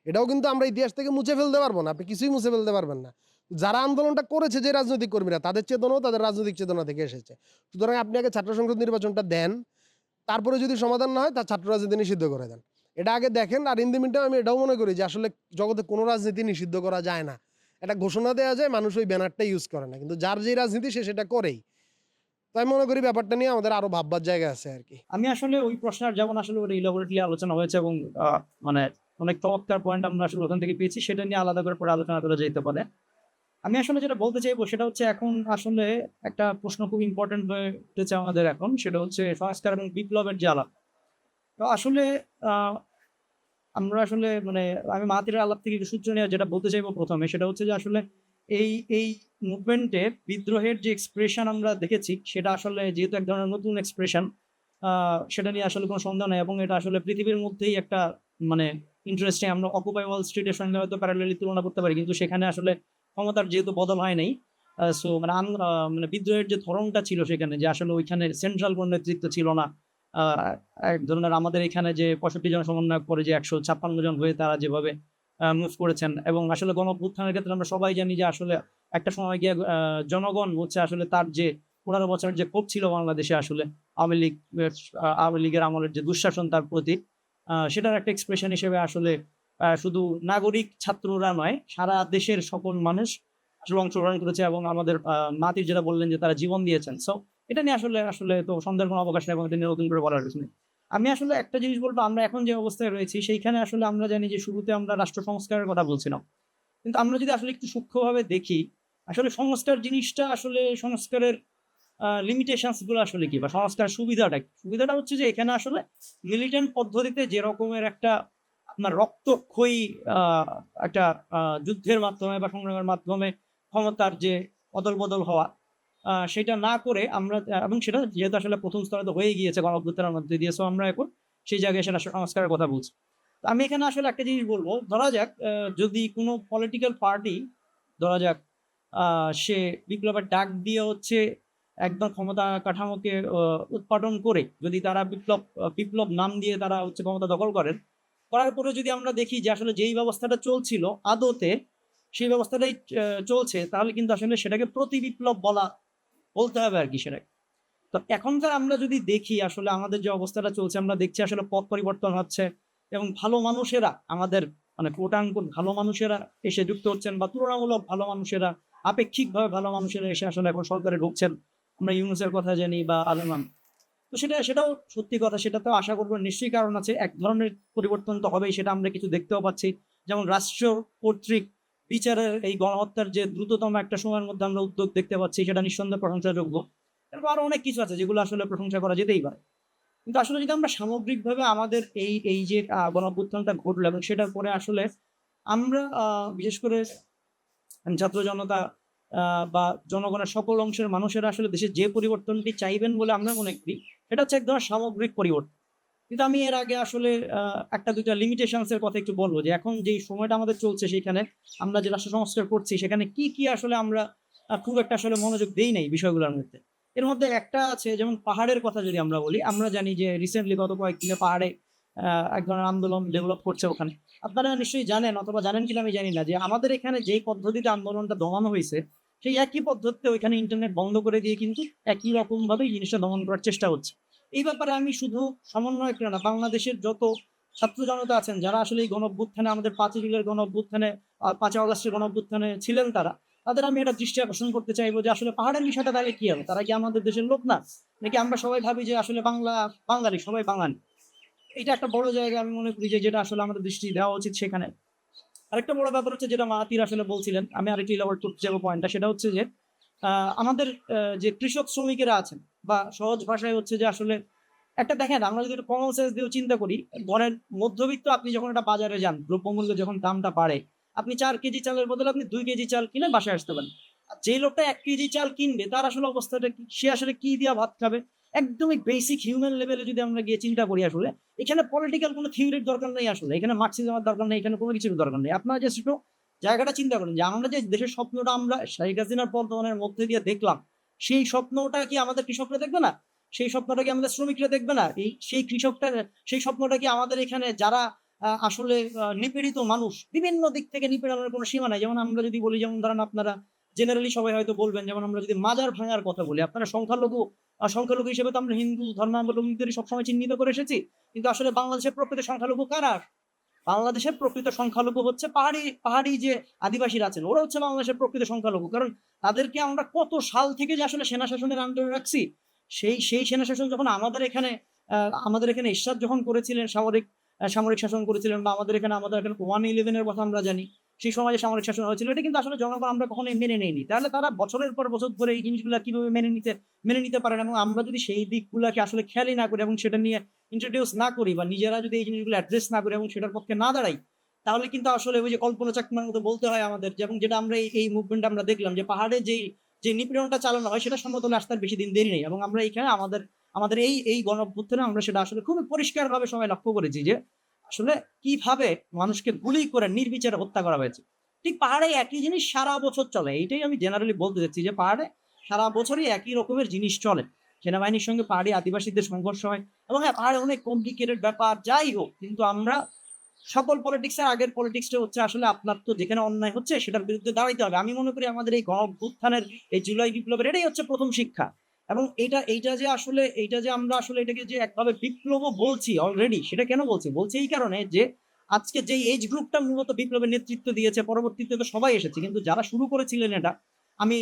এটাও কিন্তু আমরা ইতিহাস থেকে মুছে ফেলতে পারবো না, আপনি কিছুই মুছে ফেলতে পারবেন না। যারা আন্দোলনটা করেছে যে রাজনৈতিক কর্মীরা, তাদের চেতনাও তাদের রাজনৈতিক চেতনা থেকে এসেছে। সুতরাং আপনি আগে ছাত্র সংসদ নির্বাচনটা দেন, তারপরে যদি সমাধান না হয় তার ছাত্র রাজনীতি নিষিদ্ধ করে দেন, এটা আগে দেখেন। আর ইন দি মিন টাইম আমি এটাও মনে করি যে আসলে জগতে কোনো রাজনীতি নিষিদ্ধ করা যায় না, একটা ঘোষণা দেওয়া যায়, মানুষ ওই ব্যানারটা ইউজ করে না, কিন্তু যার যেই রাজনীতি সে সেটা করেই। তাই মনে করি ব্যাপারটা নিয়ে আমাদের আরো ভাববার জায়গা আছে আর কি। আমি আসলে ওই প্রশ্নের যেমন আসলে ওটা ইলাবোরেটলি আলোচনা হয়েছে এবং মানে অনেক চমৎকার পয়েন্ট আমরা আসলে ওখান থেকে পেয়েছি, সেটা নিয়ে আলাদা করে পরে আলোচনা করা যেতে পারে। আমি আসলে যেটা বলতে চাইবো সেটা হচ্ছে এখন আসলে একটা প্রশ্ন খুব ইম্পর্টেন্ট হয়ে উঠেছে আমাদের এখন, সেটা হচ্ছে সংস্কার এবং বিপ্লবের যে আলাপ। তো আসলে আমরা আসলে মানে আমি মাহাতিরের আলাপ থেকে একটু সূত্র নিয়ে যেটা বলতে চাইবো প্রথমে, সেটা হচ্ছে যে আসলে এই মুভমেন্টে বিদ্রোহের যে এক্সপ্রেশন আমরা দেখেছি সেটা আসলে যেহেতু এক ধরনের নতুন এক্সপ্রেশন, সেটা নিয়ে আসলে কোনো সন্দেহ নেই এবং এটা আসলে পৃথিবীর মধ্যেই একটা মানে ইন্টারেস্টিং। আমরা অকুপাই ওয়াল স্ট্রিটের সঙ্গে হয়তো প্যারালালি তুলনা করতে পারি, কিন্তু সেখানে আসলে ক্ষমতার যেহেতু বদল হয় নাই, সো মানে মানে বিদ্রোহের যে ধরনটা ছিল সেখানে, যে আসলে ওইখানে সেন্ট্রাল কোন নেতৃত্ব ছিল না, এক ধরনের আমাদের এখানে যে 65 জন সমন্বয়ক পরে যে 156 জন হয়ে তারা যেভাবে মুভ করেছেন, এবং আসলে গণঅভ্যুত্থানের ক্ষেত্রে আমরা সবাই জানি যে আসলে একটা সময় গিয়ে জনগণ হচ্ছে আসলে তার যে 15 বছরের যে ক্ষোভ ছিল বাংলাদেশে আসলে আওয়ামী লীগের আমলের যে দুঃশাসন তার প্রতি, সেটার একটা এক্সপ্রেশন হিসেবে আসলে শুধু নাগরিক ছাত্ররা নয়, সারা দেশের সকল মানুষ আসলে অংশগ্রহণ করেছে এবং আমাদের মাতির যেটা বললেন যে তারা জীবন দিয়েছেন। সো এটা নিয়ে আসলে আসলে তো সন্দেহের কোনো অবকাশ নেই এবং এটা নিয়ে নতুন করে বলার কিছু নেই। আমি আসলে একটা জিনিস বলবো, আমরা এখন যে অবস্থায় রয়েছি সেইখানে আসলে আমরা জানি যে শুরুতে আমরা রাষ্ট্র সংস্কারের কথা বলছিলাম, কিন্তু আমরা যদি আসলে একটু সূক্ষ্মভাবে দেখি আসলে সংস্কার জিনিসটা আসলে সংস্কারের লিমিটেশনস গুলো আসলে কি, বা সংস্কার সুবিধাটা কি? সুবিধাটা হচ্ছে যে এখানে আসলে মিলিটেন্ট পদ্ধতিতে যে রকমের একটা আপনার রক্তক্ষয়ী একটা যুদ্ধের মাধ্যমে বা সংগ্রামের মাধ্যমে ক্ষমতার যে অদল বদল হওয়া, সেটা না করে আমরা এবং সেটা যেহেতু আসলে প্রথম স্তরে তো হয়ে গিয়েছে গণঅভ্যুত্থানের মধ্যে দিয়ে, সো আমরা এখন সেই জায়গায় এসে রাষ্ট্র সংস্কারের কথা বলছি। তো আমি এখানে আসলে একটা জিনিস বলবো, ধরা যাক যদি কোনো পলিটিক্যাল পার্টি ধরা যাক সে বিপ্লবের ডাক দিয়ে হচ্ছে একদম ক্ষমতা কাঠামোকে উৎপাদন করে যদি তারা বিপ্লব নাম দিয়ে তারা হচ্ছে ক্ষমতা দখল করেন, করার পরে যদি আমরা দেখি যে আসলে যেই ব্যবস্থাটা চলছিল আদতে সেই ব্যবস্থাটাই চলছে, তাহলে কিন্তু আসলে সেটাকে প্রতি বিপ্লব বলতে হবে আর কি সেটাকে। তো এখনকার আমরা যদি দেখি আসলে আমাদের যে অবস্থাটা চলছে, আমরা দেখছি আসলে পথ পরিবর্তন হচ্ছে এবং ভালো মানুষেরা আমাদের মানে কোট আনকোট ভালো মানুষেরা এসে যুক্ত হচ্ছেন, বা তুলনামূলক ভালো মানুষেরা, আপেক্ষিকভাবে ভালো মানুষেরা এসে আসলে এখন সরকারে ঢুকছেন। আমরা ইউনুসের কথা জানি বা আলমান, তো সেটাও সত্যি কথা, সেটা তো আশা করবো নিশ্চয়ই কারণ আছে। এক ধরনের পরিবর্তন তো হবেই, সেটা আমরা কিছু দেখতেও পাচ্ছি, যেমন রাষ্ট্র কর্তৃক বিচারের এই গণহত্যার যে দ্রুততম একটা সময়ের মধ্যে আমরা উদ্যোগ দেখতে পাচ্ছি, সেটা নিঃসন্দেহে প্রশংসাযোগ্য। এরপর আরো অনেক কিছু আছে যেগুলো আসলে প্রশংসা করা যেতেই পারে। কিন্তু আসলে যদি আমরা সামগ্রিকভাবে আমাদের এই যে গণঅভ্যুত্থানটা ঘটলো এবং সেটার পরে আসলে আমরা বিশেষ করে ছাত্র জনতা বা জনগণের সকল অংশের মানুষেরা আসলে দেশে যে পরিবর্তনটি চাইবেন বলে আমরা মনে করি, এটা হচ্ছে এক ধরনের সামগ্রিক পরিবর্তন। কিন্তু আমি এর আগে আসলে একটা দুইটা লিমিটেশনস এর কথা একটু বলবো, যে এখন যে সময়টা আমাদের চলছে সেখানে আমরা যে রাষ্ট্র সংস্কার করছি সেখানে কি কি আসলে আমরা খুব একটা আসলে মনোযোগ দেই নাই বিষয়গুলোর মধ্যে। এর মধ্যে একটা আছে, যেমন পাহাড়ের কথা যদি আমরা বলি, আমরা জানি যে রিসেন্টলি গত কয়েকদিনে পাহাড়ে এক ধরনের আন্দোলন ডেভেলপ করছে ওখানে। আপনারা নিশ্চয়ই জানেন, অথবা জানেন কিনা আমি জানি না, যে আমাদের এখানে যেই পদ্ধতিতে আন্দোলনটা দমানো হয়েছে সেই একই পদ্ধতিতে ওইখানে ইন্টারনেট বন্ধ করে দিয়ে কিন্তু একই রকম ভাবে জিনিসটা দমন করার চেষ্টা হচ্ছে। এই ব্যাপারে আমি শুধু সমন্বয়করা না, বাংলাদেশের যত ছাত্র জনতা আছেন যারা আসলে এই গণঅভ্যুত্থানে, আমাদের 5 জুলাইয়ের গণঅভ্যুত্থানে, 5 আগস্টের গণঅভ্যুত্থানে ছিলেন, তাদের আমি এটা দৃষ্টি আকর্ষণ করতে চাইবো যে আসলে পাহাড়ের বিষয়টা তাহলে কি হবে? তারা কি আমাদের দেশের লোক না? নাকি আমরা সবাই ভাবি যে আসলে বাঙালি সবাই বাঙালি? এটা একটা বড় জায়গা আমি মনে করি যে যেটা আসলে আমাদের দৃষ্টি দেওয়া উচিত সেখানে। আরেকটা বড় ব্যাপার হচ্ছে যেটা মাহাতির আসলে বলছিলেন, আমি আরেকটি ইলাবোরেট করতে যাবো পয়েন্টটা, সেটা হচ্ছে যে আমাদের যে কৃষক শ্রমিকেরা আছেন, বা সহজ ভাষায় হচ্ছে যে আসলে একটা দেখেন, আমরা যদি একটা কমন সেন্স দিয়েও চিন্তা করি, ধরেন মধ্যবিত্ত আপনি যখন একটা বাজারে যান, দ্রব্যমূল্য যখন দামটা বাড়ে, আপনি 4 কেজি চালের বদলে আপনি 2 কেজি চাল কিনে বাসায় আসতে পারেন। আর যে লোকটা 1 কেজি চাল কিনবে তার আসলে অবস্থাটা কি? সে আসলে কি দিয়ে ভাত খাবে? একদমই বেসিক হিউম্যান লেভেলে যদি আমরা গিয়ে চিন্তা করি, আসলে এখানে পলিটিক্যাল কোনো থিওরির দরকার নেই, আসলে এখানে মার্কসিজমের দরকার নেই, এখানে কোনো কিছুর দরকার নেই। আপনারা জাস্ট একটু জায়গাটা চিন্তা করেন যে আমরা যে দেশের স্বপ্নটা আমরা শেখ হাসিনার পতনের মধ্যে দিয়ে দেখলাম, সেই স্বপ্নটা কি আমাদের কৃষকরা দেখবে না? সেই স্বপ্নটা কি আমাদের শ্রমিকরা দেখবে না? সেই কৃষকটা, সেই স্বপ্নটা কি আমাদের এখানে যারা আসলে নিপীড়িত মানুষ বিভিন্ন দিক থেকে নিপীড়নের কোনো সীমা নাই। যেমন আমরা যদি বলি, যেমন ধরেন আপনারা জেনারেলি সবাই হয়তো বলবেন, যেমন আমরা যদি মাজার ভাঙার কথা বলি, আপনারা সংখ্যালঘু হিসেবে তো আমরা হিন্দু ধর্মাবলম্বীদেরই সবসময় চিহ্নিত করে এসেছি। কিন্তু আসলে বাংলাদেশের প্রকৃত সংখ্যালঘু কারা? বাংলাদেশের প্রকৃত সংখ্যালঘু হচ্ছে পাহাড়ি যে আদিবাসীরা আছেন, ওরা হচ্ছে বাংলাদেশের প্রকৃত সংখ্যালঘু। কারণ তাদেরকে আমরা কত সাল থেকে যে আসলে সেনা শাসনের আন্ডারে রাখছি, সেই সেনা শাসন যখন আমাদের এখানে ইরশাদ যখন করেছিলেন, সামরিক শাসন করেছিলেন, বা আমাদের এখানে 111 এর কথা আমরা জানি, সেই সময় যে সামরিক শাসন হয়েছিল, এটা কিন্তু আসলে জনগণ আমরা কখনোই মেনে নেইনি। তাহলে তারা বছরের পর বছর ধরে এই জিনিসগুলো কিভাবে মেনে নিতে পারেন? এবং আমরা যদি সেই দিকগুলোকে আসলে খেয়ালই না করি এবং সেটা নিয়ে ইন্ট্রোডিউস না করি, বা নিজেরা যদি এই জিনিসগুলো অ্যাড্রেস না করি এবং সেটার পক্ষে না দাঁড়াই, তাহলে কিন্তু আসলে ওই যে কল্পনা চাকমার মতো বলতে হয় আমাদের, যেমন যেটা আমরা এই মুভমেন্ট আমরা দেখলাম যে পাহাড়ে যে নিপীড়নটা চালানো হয় সেটা সমতলে আসতে আর বেশি দিন দেরি নেই। এবং আমরা এইখানে আমাদের এই গণঅভ্যুত্থানে আমরা সেটা আসলে খুবই পরিষ্কারভাবে সবাই লক্ষ্য করেছি যে আসলে কিভাবে মানুষকে গুলি করে নির্বিচারে হত্যা করা হয়েছে। ঠিক পাহাড়ে একই জিনিস সারা বছর চলে, এইটাই আমি জেনারেলি বলতে চাচ্ছি যে পাহাড়ে সারা বছরই একই রকমের জিনিস চলে। সেনাবাহিনীর সঙ্গে পাহাড়ি আদিবাসীদের সংঘর্ষ হয়, এবং হ্যাঁ, পাহাড়ে অনেক কমপ্লিকেটেড ব্যাপার, যাই হোক, কিন্তু আমরা সকল পলিটিক্সের আগের পলিটিক্সটা হচ্ছে আসলে আপনার তো যেখানে অন্যায় হচ্ছে সেটার বিরুদ্ধে দাঁড়াইতে হবে। আমি মনে করি আমাদের এই গণঅভ্যুত্থানের, এই জুলাই বিপ্লবের এটাই হচ্ছে প্রথম শিক্ষা। এবং এইটা যে আমরা আসলে এটাকে যে একভাবে বিপ্লব বলছি অলরেডি, সেটা কেন বলছি এই কারণে যে আজকে যে এজ গ্রুপটা মূলত বিপ্লবের নেতৃত্ব দিয়েছে, পরবর্তীতে তো সবাই এসেছে, কিন্তু যারা শুরু করেছিলেন এটা, আমি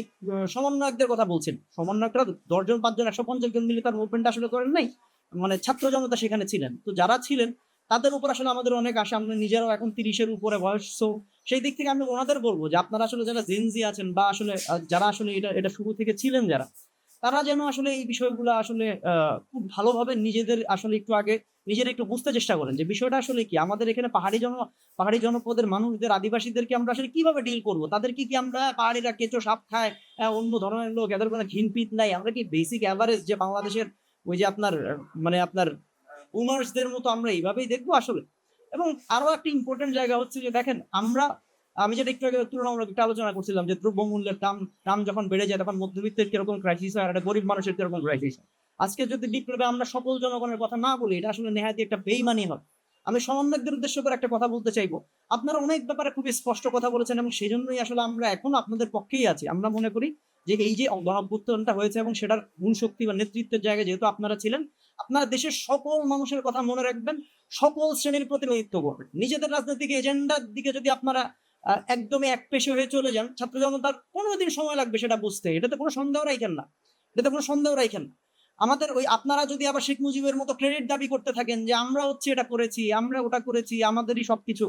সমন্বয়কদের কথা বলছি। সমন্বয়করা 10 জন 5 জন 150 জন মিলে তার মুভমেন্ট আসলে করেন নাই, মানে ছাত্র জনতা সেখানে ছিলেন। তো যারা ছিলেন তাদের উপর আসলে আমাদের অনেক আশা। আমরা নিজেরাও এখন 30-এর উপরে বয়স, সো সেই দিক থেকে আমি ওনাদের বলবো যে আপনারা আসলে যারা জেনজি আছেন, বা আসলে যারা আসলে এটা শুরু থেকে ছিলেন যারা, তারা যেন আসলে এই বিষয়গুলো আসলে খুব ভালোভাবে নিজেদের আসলে নিজেরা একটু বুঝতে চেষ্টা করেন যে বিষয়টা আসলে কি। আমাদের এখানে পাহাড়ি জনপদের মানুষদের, আদিবাসীদেরকে আমরা আসলে কিভাবে ডিল করব? তাদেরকে কি আমরা পাহাড়িরা কেঁচো সাপ খায়, অন্য ধরনের লোক, এদের কোনো ঘিনপিত নাই? আমরা কি বেসিক অ্যাভারেজ যে বাংলাদেশের ওই যে আপনার উমার্সদের মতো আমরা এইভাবেই দেখবো আসলে? এবং আরো একটা ইম্পর্টেন্ট জায়গা হচ্ছে যে দেখেন, আমি যেটা একটু আগে তুলনামূলক একটা আলোচনা করছিলাম যে দ্রব্যমূল্যের দাম যখন বেড়ে যায় তখন মধ্যবিত্তের কিরকম ক্রাইসিস হয়, আর একটা গরিব মানুষের কিরকম ক্রাইসিস হয়। আজকে যদি বিপ্লবে আমরা সকল জনগণের কথা না বলি, এটা আসলে নেহাতি একটা বেইমানি হবে। আমি সমন্বয়কদের উদ্দেশ্য করে একটা কথা বলতে চাইবো, আপনারা অনেক ব্যাপারে খুবই স্পষ্ট কথা বলেছেন, এবং সেই জন্যই আসলে আমরা এখন আপনাদের পক্ষেই আছি। আমরা মনে করি যে এই যে গণঅভ্যুত্থানটা হয়েছে এবং সেটার মূল শক্তি বা নেতৃত্বের জায়গায় যেহেতু আপনারা ছিলেন, আপনারা দেশের সকল মানুষের কথা মনে রাখবেন, সকল শ্রেণীর প্রতিনিধিত্ব করবেন। নিজেদের রাজনৈতিক এজেন্ডার দিকে যদি আপনারা একদমই একপেশে হয়ে চলে যান, ছাত্র জনতার 15 দিন সময় লাগবে সেটা বুঝতে, এটাতে কোনো সন্দেহ রাখেন না। আমাদের ওই আপনারা যদি আবার শেখ মুজিবের মতো ক্রেডিট দাবি করতে থাকেন যে আমরা হচ্ছে এটা করেছি, আমরা ওটা করেছি, আমাদেরই সবকিছু,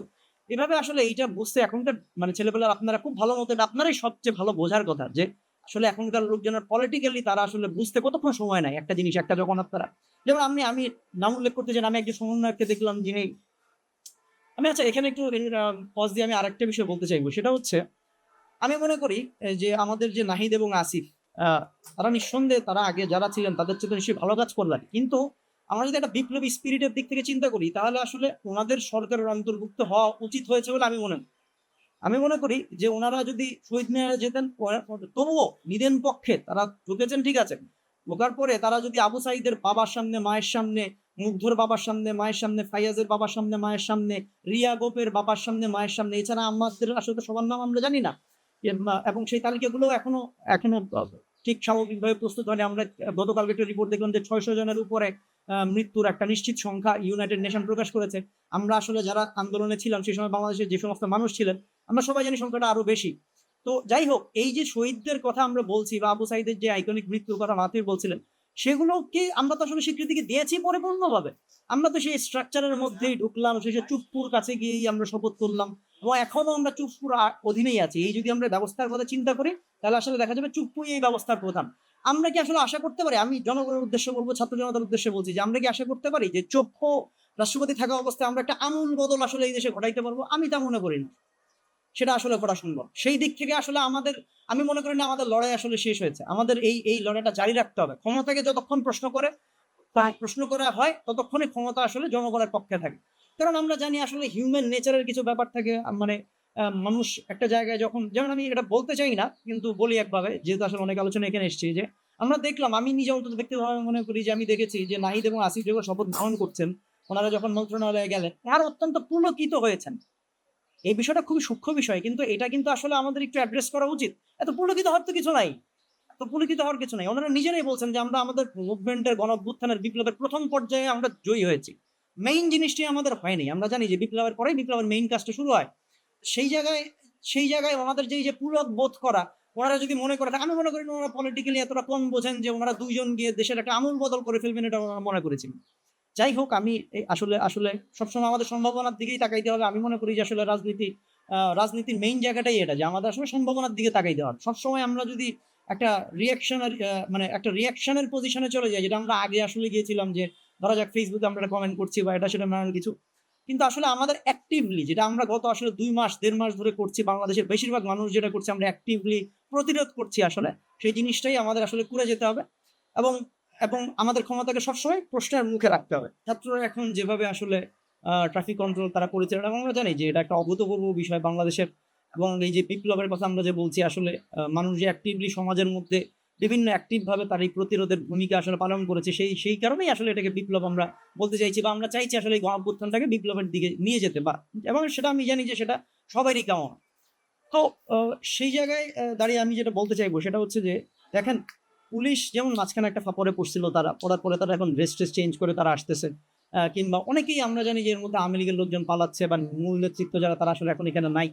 এভাবে আসলে এইটা বুঝতে এখনকার মানে ছেলেপেলার আপনারা খুব ভালো মতো, আপনারাই সবচেয়ে ভালো বোঝার কথা যে আসলে এখনকার লোকজনের পলিটিক্যালি তারা আসলে বুঝতে কতক্ষণ সময় নেয় একটা জিনিস। একটা যখন আপনারা, যেমন আমি নাম উল্লেখ করতে চাই, আমি একজন সমন্বয়ককে দেখলাম যিনি, আচ্ছা এখানে একটু পজ দিয়ে আমি আরেকটা বিষয় বলতে চাইবো, সেটা হচ্ছে আমি মনে করি যে আমাদের যে নাহিদ এবং আসিফ, তারা নিঃসন্দেহে তারা আগে যারা ছিলেন তাদের চেয়ে নিশ্চয়ই ভালো কাজ করলেন, কিন্তু আমরা যদি একটা বিপ্লবী স্পিরিটের দিক থেকে চিন্তা করি, তাহলে আসলে ওনাদের সরকারের অন্তর্ভুক্ত হওয়া উচিত হয়েছে বলে আমি মনে করি যে ওনারা যদি শহীদ মিনারে যেতেন, তবুও নিদেন পক্ষে তারা ঢুকেছেন, ঠিক আছে, ঢোকার পরে তারা যদি আবু সাইদের বাবার সামনে, মায়ের সামনে, মুগ্ধর বাবার সামনে, মায়ের সামনে, ফাইয়াজের বাবার সামনে, মায়ের সামনে, রিয়া গোপের বাবার সামনে, মায়ের সামনে, এছাড়া আমাদের আসলে সবার নাম আমরা জানি না, এবং সেই তালিকাগুলো এখনো ঠিক স্বাভাবিকভাবে প্রস্তুত হয়নি। আমরা গতকালকে একটা রিপোর্ট দেখলাম যে 600 জনের উপরে মৃত্যুর একটা নিশ্চিত সংখ্যা ইউনাইটেড নেশন প্রকাশ করেছে। আমরা আসলে যারা আন্দোলনে ছিলাম সেই সময় বাংলাদেশের যে সমস্ত মানুষ ছিলেন, আমরা সবাই জানি সংখ্যাটা আরো বেশি। তো যাই হোক, এই যে শহীদদের কথা আমরা বলছি, বা আবু সাইদের যে আইকনিক মৃত্যুর কথা মাতির বলছিলেন, সেগুলোকে আমরা তো আসলে স্বীকৃতি দিয়েছি পরিপূর্ণভাবে। আমরা তো সেই স্ট্রাকচারের মধ্যেই ঢুকলাম, সেই চুপপুর কাছে গিয়েই আমরা শপথ করলাম, এবং এখনো আমরা চুপপুর অধীনেই আছি। এই যদি আমরা ব্যবস্থার কথা চিন্তা করি, তাহলে আসলে দেখা যাবে চুপপুই এই ব্যবস্থার প্রধান। আমরা কি আসলে আশা করতে পারি, আমি জনগণের উদ্দেশ্যে বলবো, ছাত্র জনতার উদ্দেশ্যে বলছি, যে আমরা কি আশা করতে পারি যে চোপ্প রাষ্ট্রপতি থাকা অবস্থায় আমরা একটা আমূল বদল আসলে এই দেশে ঘটাইতে পারবো? আমি তা মনে করি না সেটা আসলে করা সম্ভব। সেই দিক থেকে আসলে আমি মনে করি না আমাদের লড়াই আসলে শেষ হয়েছে। আমাদের এই লড়াইটা জারি রাখতে হবে। ক্ষমতাকে যতক্ষণ প্রশ্ন করা হয় ততক্ষণই ক্ষমতা আসলে জনগণের পক্ষে থাকে। কারণ আমরা জানি আসলে হিউম্যান নেচারের কিছু ব্যাপার থাকে, মানে মানুষ একটা জায়গায় যখন, যেমন আমি এটা বলতে চাই না কিন্তু বলি একভাবে, যেহেতু আসলে অনেক আলোচনা এখানে এসেছি, যে আমরা দেখলাম, আমি নিজে অন্তত ব্যক্তিগতভাবে মনে করি যে আমি দেখেছি যে নাহিদ এবং আসিফ যখন শপথ গ্রহণ করছেন, ওনারা যখন মন্ত্রণালয়ে গেলেন আর অত্যন্ত পুলকিত হয়েছেন। এই বিষয়টা খুবই সূক্ষ্ম বিষয়, কিন্তু এটা কিন্তু আসলে আমাদের একটু অ্যাড্রেস করা উচিত। এত পুলকিত হওয়ার তো কিছু নাই, এত পুলকিত হওয়ার কিছু নাই। ওনারা নিজেরাই বলছেন যে আমরা আমাদের মুভমেন্টের গণ-অভ্যুত্থানের বিপ্লবের প্রথম পর্যায়ে আমরা জয়ী হয়েছি। মেইন জিনিসটি আমাদের হয়নি। আমরা জানি যে বিপ্লবের পরেই বিপ্লবের মেইন কাজটা শুরু হয়। সেই জায়গায় সেই জায়গায় ওনাদের যে পুলক বোধ করা, ওনারা যদি মনে করে, আমি মনে করি না ওনারা পলিটিক্যালি এতটা কম বোঝেন যে ওনারা ২ জন গিয়ে দেশের একটা আমূল বদল করে ফেলবেন, এটা ওনারা মনে করেছিলেন। যাই হোক, আমি আসলে সবসময় আমাদের সম্ভাবনার দিকেই তাকাইতে হবে। আমি মনে করি যে আসলে রাজনীতির মেইন জায়গাটাই এটা, যে আমাদের আসলে সম্ভাবনার দিকে তাকাইতে হবে। সবসময় আমরা যদি একটা একটা রিঅ্যাকশনের পজিশনে চলে যাই, যেটা আমরা আগে আসলে গিয়েছিলাম, যে ধরা যাক ফেসবুকে আমরা কমেন্ট করছি বা এটা সেটা নানান কিছু, কিন্তু আসলে আমাদের অ্যাক্টিভলি, যেটা আমরা গত আসলে ২ মাস ১.৫ মাস ধরে করছি, বাংলাদেশের বেশিরভাগ মানুষ যেটা করছে, আমরা অ্যাক্টিভলি প্রতিরোধ করছি আসলে, সেই জিনিসটাই আমাদের আসলে করে যেতে হবে এবং এবং আমাদের ক্ষমতাকে সবসময় প্রশ্নের মুখে রাখতে হবে। ছাত্ররা এখন যেভাবে আসলে ট্রাফিক কন্ট্রোল তারা পরিচালনা, এবং আমরা জানি যে এটা একটা অভূতপূর্ব বিষয় বাংলাদেশের। এবং এই যে বিপ্লবের কথা আমরা যে বলছি, আসলে মানুষ যে অ্যাক্টিভলি সমাজের মধ্যে বিভিন্ন অ্যাক্টিভ ভাবে তার এই প্রতিরোধের ভূমিকা আসলে পালন করেছে, সেই কারণেই আসলে এটাকে বিপ্লব আমরা বলতে চাইছি, বা আমরা চাইছি আসলে এই গণ-অভ্যুত্থানটাকে বিপ্লবের দিকে নিয়ে যেতে, এবং সেটা আমি জানি যে সেটা সবারই কামনা। তো সেই জায়গায় দাঁড়িয়ে আমি যেটা বলতে চাইবো সেটা হচ্ছে যে, দেখেন, পুলিশ যেমন মাঝখানে একটা ফাঁপড়ে পড়ছিল, তারা পড়ার পরে তারা এখন ড্রেস চেঞ্জ করে তারা আসতেছে, কিংবা অনেকেই আমরা জানি যে এর মধ্যে আওয়ামী লীগের লোকজন পালাচ্ছে, বা মূল নেতৃত্ব যারা তারা আসলে এখন এখানে নাই।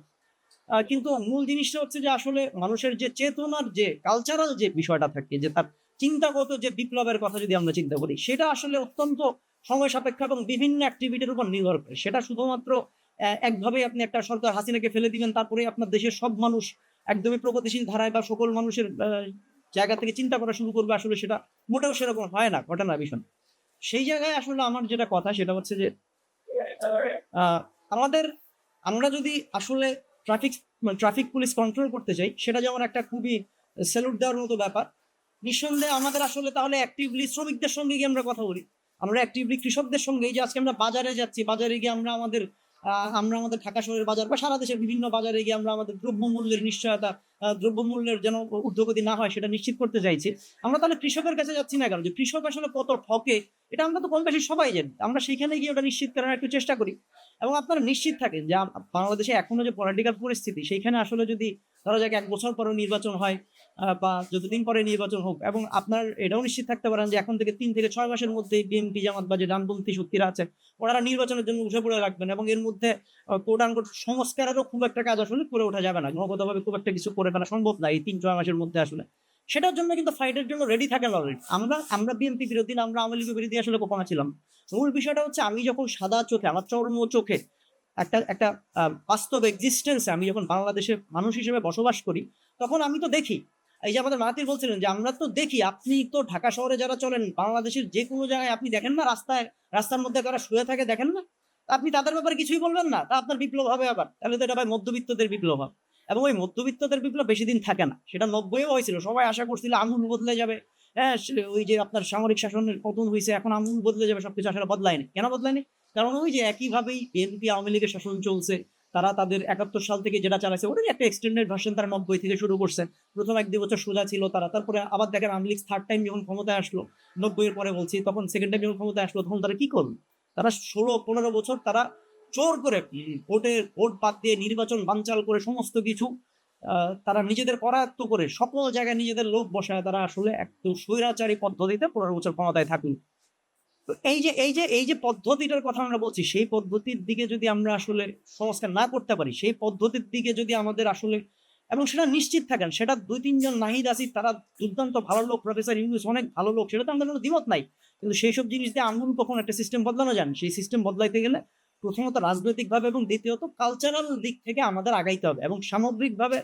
কিন্তু মূল জিনিসটা হচ্ছে যে আসলে মানুষের যে চেতনার যে কালচারাল যে বিষয়টা থাকে, যে তার চিন্তাগত যে বিপ্লবের কথা যদি আমরা চিন্তা করি, সেটা আসলে অত্যন্ত সময় সাপেক্ষ এবং বিভিন্ন অ্যাক্টিভিটির উপর নির্ভর করে। সেটা শুধুমাত্র একভাবেই আপনি একটা সরকার হাসিনাকে ফেলে দিবেন, তারপরে আপনার দেশের সব মানুষ একদমই প্রগতিশীল ধারায় বা সকল মানুষের জায়গা থেকে চিন্তা করা শুরু করবে, আসলে সেটা মোটেও সেরকম হয় না, ঘটে না ভীষণ। সেই জায়গায় আসলে আমার যেটা কথা সেটা হচ্ছে যে আহ, আমরা যদি আসলে ট্রাফিক পুলিশ কন্ট্রোল করতে চাই, সেটা যেমন একটা খুবই স্যালুট দেওয়ার মতো ব্যাপার। নিঃসন্দেহে আমাদের আসলে তাহলে অ্যাক্টিভলি শ্রমিকদের সঙ্গে গিয়ে আমরা কথা বলি, আমরা অ্যাক্টিভলি কৃষকদের সঙ্গে, এই যে আজকে আমরা বাজারে যাচ্ছি, বাজারে গিয়ে আমরা আমাদের ঢাকা শহরের বাজার বা সারা দেশের বিভিন্ন বাজারে গিয়ে আমরা আমাদের দ্রব্যমূল্যের নিশ্চয়তা, দ্রব্যমূল্যের যেন ঊর্ধ্বগতি না হয় সেটা নিশ্চিত করতে চাইছি। আমরা তাহলে কৃষকের কাছে যাচ্ছি না, কারণ যে কৃষক আসলে কত ঠকে এটা আমরা তো কম বেশি সবাই জানি। আমরা সেখানে গিয়ে ওটা নিশ্চিত করার একটু চেষ্টা করি, এবং আপনারা নিশ্চিত থাকেন যে বাংলাদেশে এখনো যে পলিটিক্যাল পরিস্থিতি, সেইখানে আসলে যদি ধরা যাক ১ বছর পরে নির্বাচন হয়, বা যতদিন পরে নির্বাচন হোক, এবং আপনার এটাও নিশ্চিত থাকতে পারেন যে এখন থেকে ৩ থেকে ৬ মাসের মধ্যে বিএনপি জামাত বা যে ডানপন্থী শক্তিরা আছে, ওনারা নির্বাচনের জন্য উঠে পড়ে রাখবেন, এবং এর মধ্যে কোট আনকোট সংস্কারেরও খুব একটা কাজ আসলে করে ওঠা যাবে না, গুণগতভাবে খুব একটা কিছু করে ফেলা সম্ভব না এই ৩-৬ মাসের মধ্যে আসলে। সেটার জন্য কিন্তু ফাইটের জন্য রেডি থাকেন অলরেডি। আমরা বিএনপি বিরোধী না, আমরা আওয়ামী লীগ বিরোধী আসলে কখনো ছিলাম। মূল বিষয়টা হচ্ছে, আমি যখন সাদা চোখে, আমার চর্ম চোখে একটা বাস্তব এক্সিস্টেন্সে আমি যখন বাংলাদেশের মানুষ হিসেবে বসবাস করি, তখন আমি তো দেখি, এই যে আমাদের মাহাতির বলছিলেন যে আমরা তো দেখি, আপনি তো ঢাকা শহরে যারা চলেন, বাংলাদেশের যে কোনো জায়গায় আপনি দেখেন না, রাস্তার মধ্যে কারা শুয়ে থাকে দেখেন না, আপনি তাদের ব্যাপারে কিছুই বলবেন না, তা আপনার বিপ্লব হবে আবার? তাহলে তো এটা ভাই মধ্যবিত্তদের বিপ্লব হবে, এবং ওই মধ্যবিত্তদের বিপ্লব বেশি দিন থাকে না। সেটা ৯০-এও হয়েছিল, সবাই আশা করছিল আমূল বদলে যাবে। হ্যাঁ, ওই যে আপনার সামরিক শাসনের পতন হয়েছে, এখন আমূল বদলে যাবে, সবকিছু আসলে বদলায়নি। কেন বদলায়নি? কারণ ওই যে একইভাবেই বিএনপি আওয়ামী লীগের শাসন চলছে, তারা তাদের ৭১ সাল থেকে যেটা চালাইছে, ওটারই একটা এক্সটেন্ডেড ভার্সন তারা ৯০ থেকে শুরু করছে। প্রথম ১-২ বছর সোজা ছিল তারা, তারপরে আবার দেখেন আওয়ামী লীগ থার্ড টাইম যখন ক্ষমতায় আসলো, ৯০-এর পরে বলছি, তখন সেকেন্ড টাইম যখন ক্ষমতায় আসলো, তখন তারা কি করলো? তারা ১৬-১৫ বছর তারা জোর করে ভোট বাদ দিয়ে নির্বাচন বানচাল করে সমস্ত কিছু তারা নিজেদের করায়ত্ত করে সকল জায়গায় নিজেদের লোক বসায় তারা আসলে একটু স্বৈরাচারী পদ্ধতিতে ১৫ বছর ক্ষমতায় থাকুন। তো এই যে পদ্ধতিটার কথা আমরা বলছি, সেই পদ্ধতির দিকে যদি আমরা আসলে সংস্কার না করতে পারি, সেই পদ্ধতির দিকে যদি আমাদের আসলে, এবং সেটা নিশ্চিত থাকেন, সেটা ২-৩ জন নাহিদ আসিফ তারা দুর্দান্ত ভালো লোক, প্রফেসর ইউনূস অনেক ভালো লোক, সেটা তো আমাদের কোনো দ্বিমত নাই। কিন্তু সেই সব জিনিস দিয়ে আঙুল কখন একটা সিস্টেম বদলানো যান, সেই সিস্টেম বদলাইতে গেলে প্রথমত রাজনৈতিকভাবে, এবং দ্বিতীয়ত কালচারাল দিক থেকে আমাদের আগাইতে হবে। এবং সামগ্রিকভাবে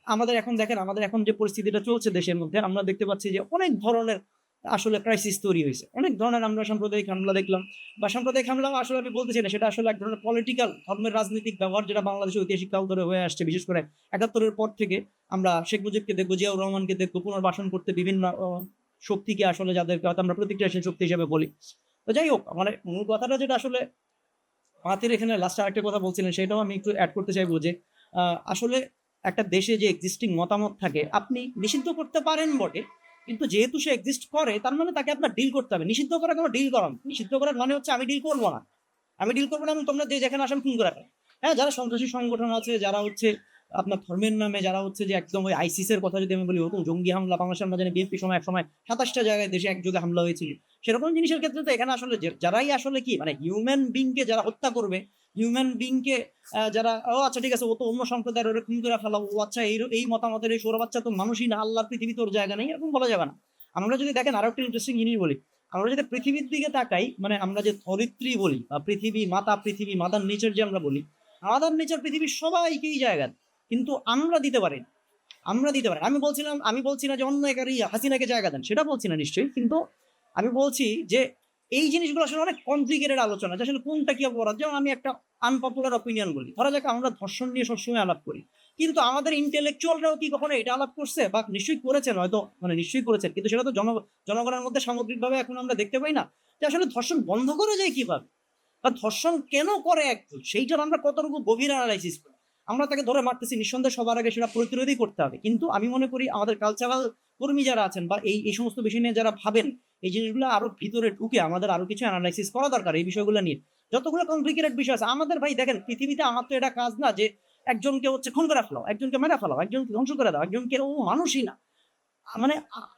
আমাদের এখন দেখেন, আমাদের এখন যে পরিস্থিতিটা চলছে দেশের মধ্যে, আমরা দেখতে পাচ্ছি যে অনেক ধরনের আসলে ক্রাইসিস তৈরি হয়েছে, অনেক ধরনের আমরা সাম্প্রদায়িক হামলা দেখলাম, বা সাম্প্রদায়িক হামলা আসলে আমি বলতে চাই না, সেটা আসলে এক ধরনের পলিটিক্যাল ধর্মের রাজনৈতিক ব্যবহার, যেটা বাংলাদেশের ঐতিহাসিক কাল ধরে হয়ে আসছে। বিশেষ করে ৭১-এর পর থেকে আমরা শেখ মুজিবকে দেখবো, জিয়াউর রহমানকে দেখবো পুনর্বাসন করতে বিভিন্ন শক্তিকে আসলে, যাদেরকে হয়তো আমরা প্রতিক্রিয়াশীল শক্তি হিসেবে বলি। তো যাই হোক, মানে মূল কথাটা যেটা আসলে মাতির এখানে লাস্টে আরেকটা কথা বলছিলেন, সেটাও আমি একটু অ্যাড করতে চাইবো যে আসলে একটা দেশে যে এক্সিস্টিং মতামত থাকে, আপনি নিষিদ্ধ করতে পারেন বটে, কিন্তু যেহেতু সে এক্সিস্ট করে, তার মানে তাকে আপনার ডিল করতে হবে। নিষিদ্ধ করা কোনো ডিল করা না। নিষিদ্ধ করার মানে হচ্ছে আমি ডিল করবো না, আমি ডিল করবো না এবং তোমরা যে যেখানে আসেন খুন করে ফেলো। হ্যাঁ, যারা সন্ত্রাসী সংগঠন আছে, যারা হচ্ছে আপনার ধর্মের নামে, যারা হচ্ছে যে একদম ওই আইসিস এর কথা যদি আমি বলি, ওরকম জঙ্গি হামলা বাংলাদেশে আমরা জানি বিএনপি সময় এক সময় 27টা জায়গায় দেশে একযোগে হামলা হয়েছিল, সেরকম জিনিসের ক্ষেত্রে তো এখানে আসলে যারাই আসলে কি মানে হিউম্যান বিং কে যারা হত্যা করবে, হিউম্যান বিং কে যারা ও আচ্ছা ঠিক আছে ও তো অন্য সম্প্রদায়ের, ওরা খুন করে ফেলা, ও আচ্ছা এই মতামতের এই সৌর বাচ্চা তো মানুষই না, আল্লাহর পৃথিবীতে ওর জায়গা নেই, এরকম বলা যাবে না। আমরা যদি দেখেন আরো একটা ইন্টারেস্টিং জিনিস বলি, আমরা যদি পৃথিবীর দিকে তাকাই, মানে আমরা যে ধরিত্রী বলি বা পৃথিবী মাদার নেচার যে আমরা বলি, মাদার নেচার পৃথিবীর সবাইকেই জায়গা দেয়, কিন্তু আমরা দিতে পারি না। আমি বলছি না যে অন্য একারই হাসিনাকে জায়গা দেন, সেটা বলছি না নিশ্চয়ই, কিন্তু আমি বলছি যে এই জিনিসগুলো আসলে অনেক কমপ্লিকেটেড আলোচনা, যে আসলে কোনটা কি অপরাধ। যেমন আমি একটা আনপপুলার অপিনিয়ন বলি, ধরা যাক আমরা ধর্ষণ নিয়ে সবসময় আলাপ করি, কিন্তু আমাদের ইন্টেলেকচুয়ালরাও কি কখনো এটা আলাপ করছে, বা নিশ্চয়ই করেছেন, হয়তো মানে নিশ্চয়ই করেছেন, কিন্তু সেটা তো জনগণের মধ্যে সামগ্রিকভাবে এখন আমরা দেখতে পাই না যে আসলে ধর্ষণ বন্ধ করা যায় কিভাবে, বা ধর্ষণ কেন করে একজন, সেইটার আমরা কতটুকু গভীর অ্যানালাইসিস করি। আমরা তাকে ধরে মারতেছি, নিঃসন্দেহে সবার আগে সেটা প্রতিরোধই করতে হবে, কিন্তু আমি মনে করি আমাদের কালচারাল কর্মী যারা আছেন বা এই সমস্ত বিষয় নিয়ে যারা ভাবেন, এই জিনিসগুলো আরো ভিতরে ঢুকে আমাদের আরো কিছু অ্যানালাইসিস করা দরকার এই বিষয়গুলো নিয়ে। যতগুলো কমপ্লিকেটেড বিষয় আছে আমাদের, ভাই দেখেন পৃথিবীতে আমার তো এটা কাজ না যে একজনকে হচ্ছে খুন করে ফেলাও, একজনকে মেরে ফেলাও, একজনকে ধ্বংস করে দাও, একজনকে ও মানুষই না। মানে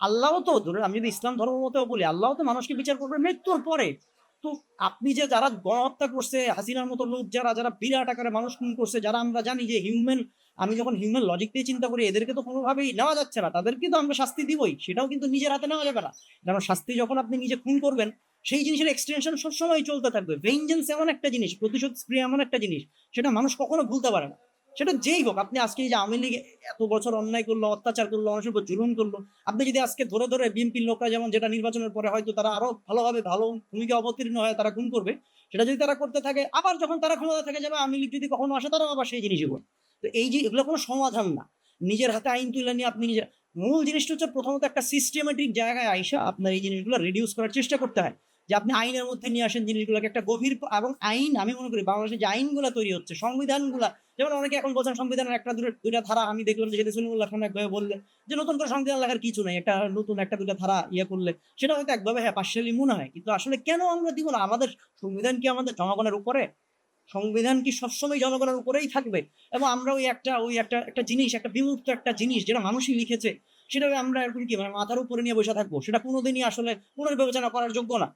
আল্লাহও তো, ধরে আমি যদি ইসলাম ধর্ম মতেও বলি, আল্লাহও তো মানুষকে বিচার করবে মৃত্যুর পরে। তো আপনি যে যারা গণহত্যা করছে, হাসিনার মতো লোক যারা বিরাট আকারে মানুষ খুন করছে, যারা আমরা জানি যে হিউম্যান, আমি যখন হিউম্যান লজিক দিয়ে চিন্তা করি, এদেরকে তো কোনোভাবেই নেওয়া যাচ্ছে না, তাদেরকে তো আমরা শাস্তি দিবই, সেটাও কিন্তু নিজের হাতে নেওয়া যাবে না। কারণ শাস্তি যখন আপনি নিজে খুন করবেন, সেই জিনিসের এক্সটেনশন সবসময় চলতে থাকবে। ভেঞ্জেন্স এমন একটা জিনিস, প্রতিশোধ স্প্রে এমন একটা জিনিস, সেটা মানুষ কখনো ভুলতে পারে না। সেটা যেই হোক, আপনি আজকে এই যে আওয়ামী লীগ এত বছর অন্যায় করলো, অত্যাচার করলো, মানুষের উপর জুলুম করলো, আপনি যদি আজকে ধরে বিএনপির লোকরা যেমন, যেটা নির্বাচনের পরে হয়তো তারা আরো ভালোভাবে ভালো ভূমিকা অবতীর্ণ হয়, তারা খুন করবে, সেটা যদি তারা করতে থাকে, আবার যখন তারা ক্ষমতা থেকে যাবে, আওয়ামী লীগ যদি কখনো আসে, তারাও আবার সেই জিনিসই করবে। তো এই যে এগুলো কোনো সমাধান না, নিজের হাতে আইন তুলে নিয়ে আপনি নিজের, মূল জিনিসটা হচ্ছে প্রথমত একটা সিস্টেমেটিক জায়গায় আইসা আপনার এই জিনিসগুলো রিডিউস করার চেষ্টা করতে হয়, যে আপনি আইনের মধ্যে নিয়ে আসেন জিনিসগুলোকে একটা গভীর, এবং আইন, আমি মনে করি বাংলাদেশে যে আইনগুলো তৈরি হচ্ছে, সংবিধানগুলা, যেমন অনেকে এখন বলছেন সংবিধানের একটা দুইটা ধারা, আমি দেখলাম যে সলিমুল্লাহ খান একভাবে বললেন যে নতুন করে সংবিধান লেখার কিছু নেই, একটা নতুন একটা দুইটা ধারা করলে সেটা হয়তো একভাবে হ্যাঁ পার্শিয়ালি মনে হয়, কিন্তু আসলে কেন আমরা দিব না? আমাদের সংবিধান কি আমাদের জনগণের উপরে? সংবিধান কি সবসময় জনগণের উপরেই থাকবে? এবং আমরা একটা জিনিস, একটা বিমূর্ত একটা জিনিস যেটা মানুষই লিখেছে, সেটা আমরা এরকম কি মানে মাথার উপরে নিয়ে বসে থাকবো? সেটা কোনোদিনই আসলে পুনর্বিবেচনা করার যোগ্য না।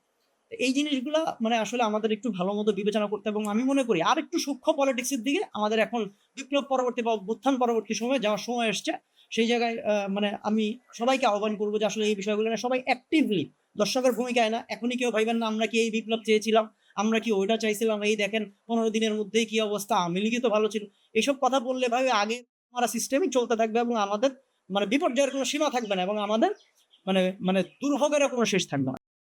এই জিনিসগুলা মানে আসলে আমাদের একটু ভালো মতো বিবেচনা করতে হবে, এবং আমি মনে করি আর একটু সূক্ষ্ম পলিটিক্সের দিকে আমাদের এখন বিপ্লব পরবর্তী বা অভ্যুত্থান পরবর্তী সময়ে যাওয়ার সময় এসছে। সেই জায়গায় মানে আমি সবাইকে আহ্বান করবো যে আসলে এই বিষয়গুলো নিয়ে সবাই অ্যাক্টিভলি, দর্শকের ভূমিকায় না, এখনই কেউ ভাইবেন না আমরা কি এই বিপ্লব চেয়েছিলাম, আমরা কি ওইটা চাইছিলাম, এই দেখেন 15 দিনের মধ্যেই কি অবস্থা, আওয়ামী লীগই তো ভালো ছিল, এসব কথা বললে ভাই আগে আমরা সিস্টেমই চলতে থাকবে, এবং আমাদের মানে বিপর্যয়ের কোনো সীমা থাকবে না, এবং আমাদের মানে দুর্ভোগেরও কোনো শেষ থাকবে না।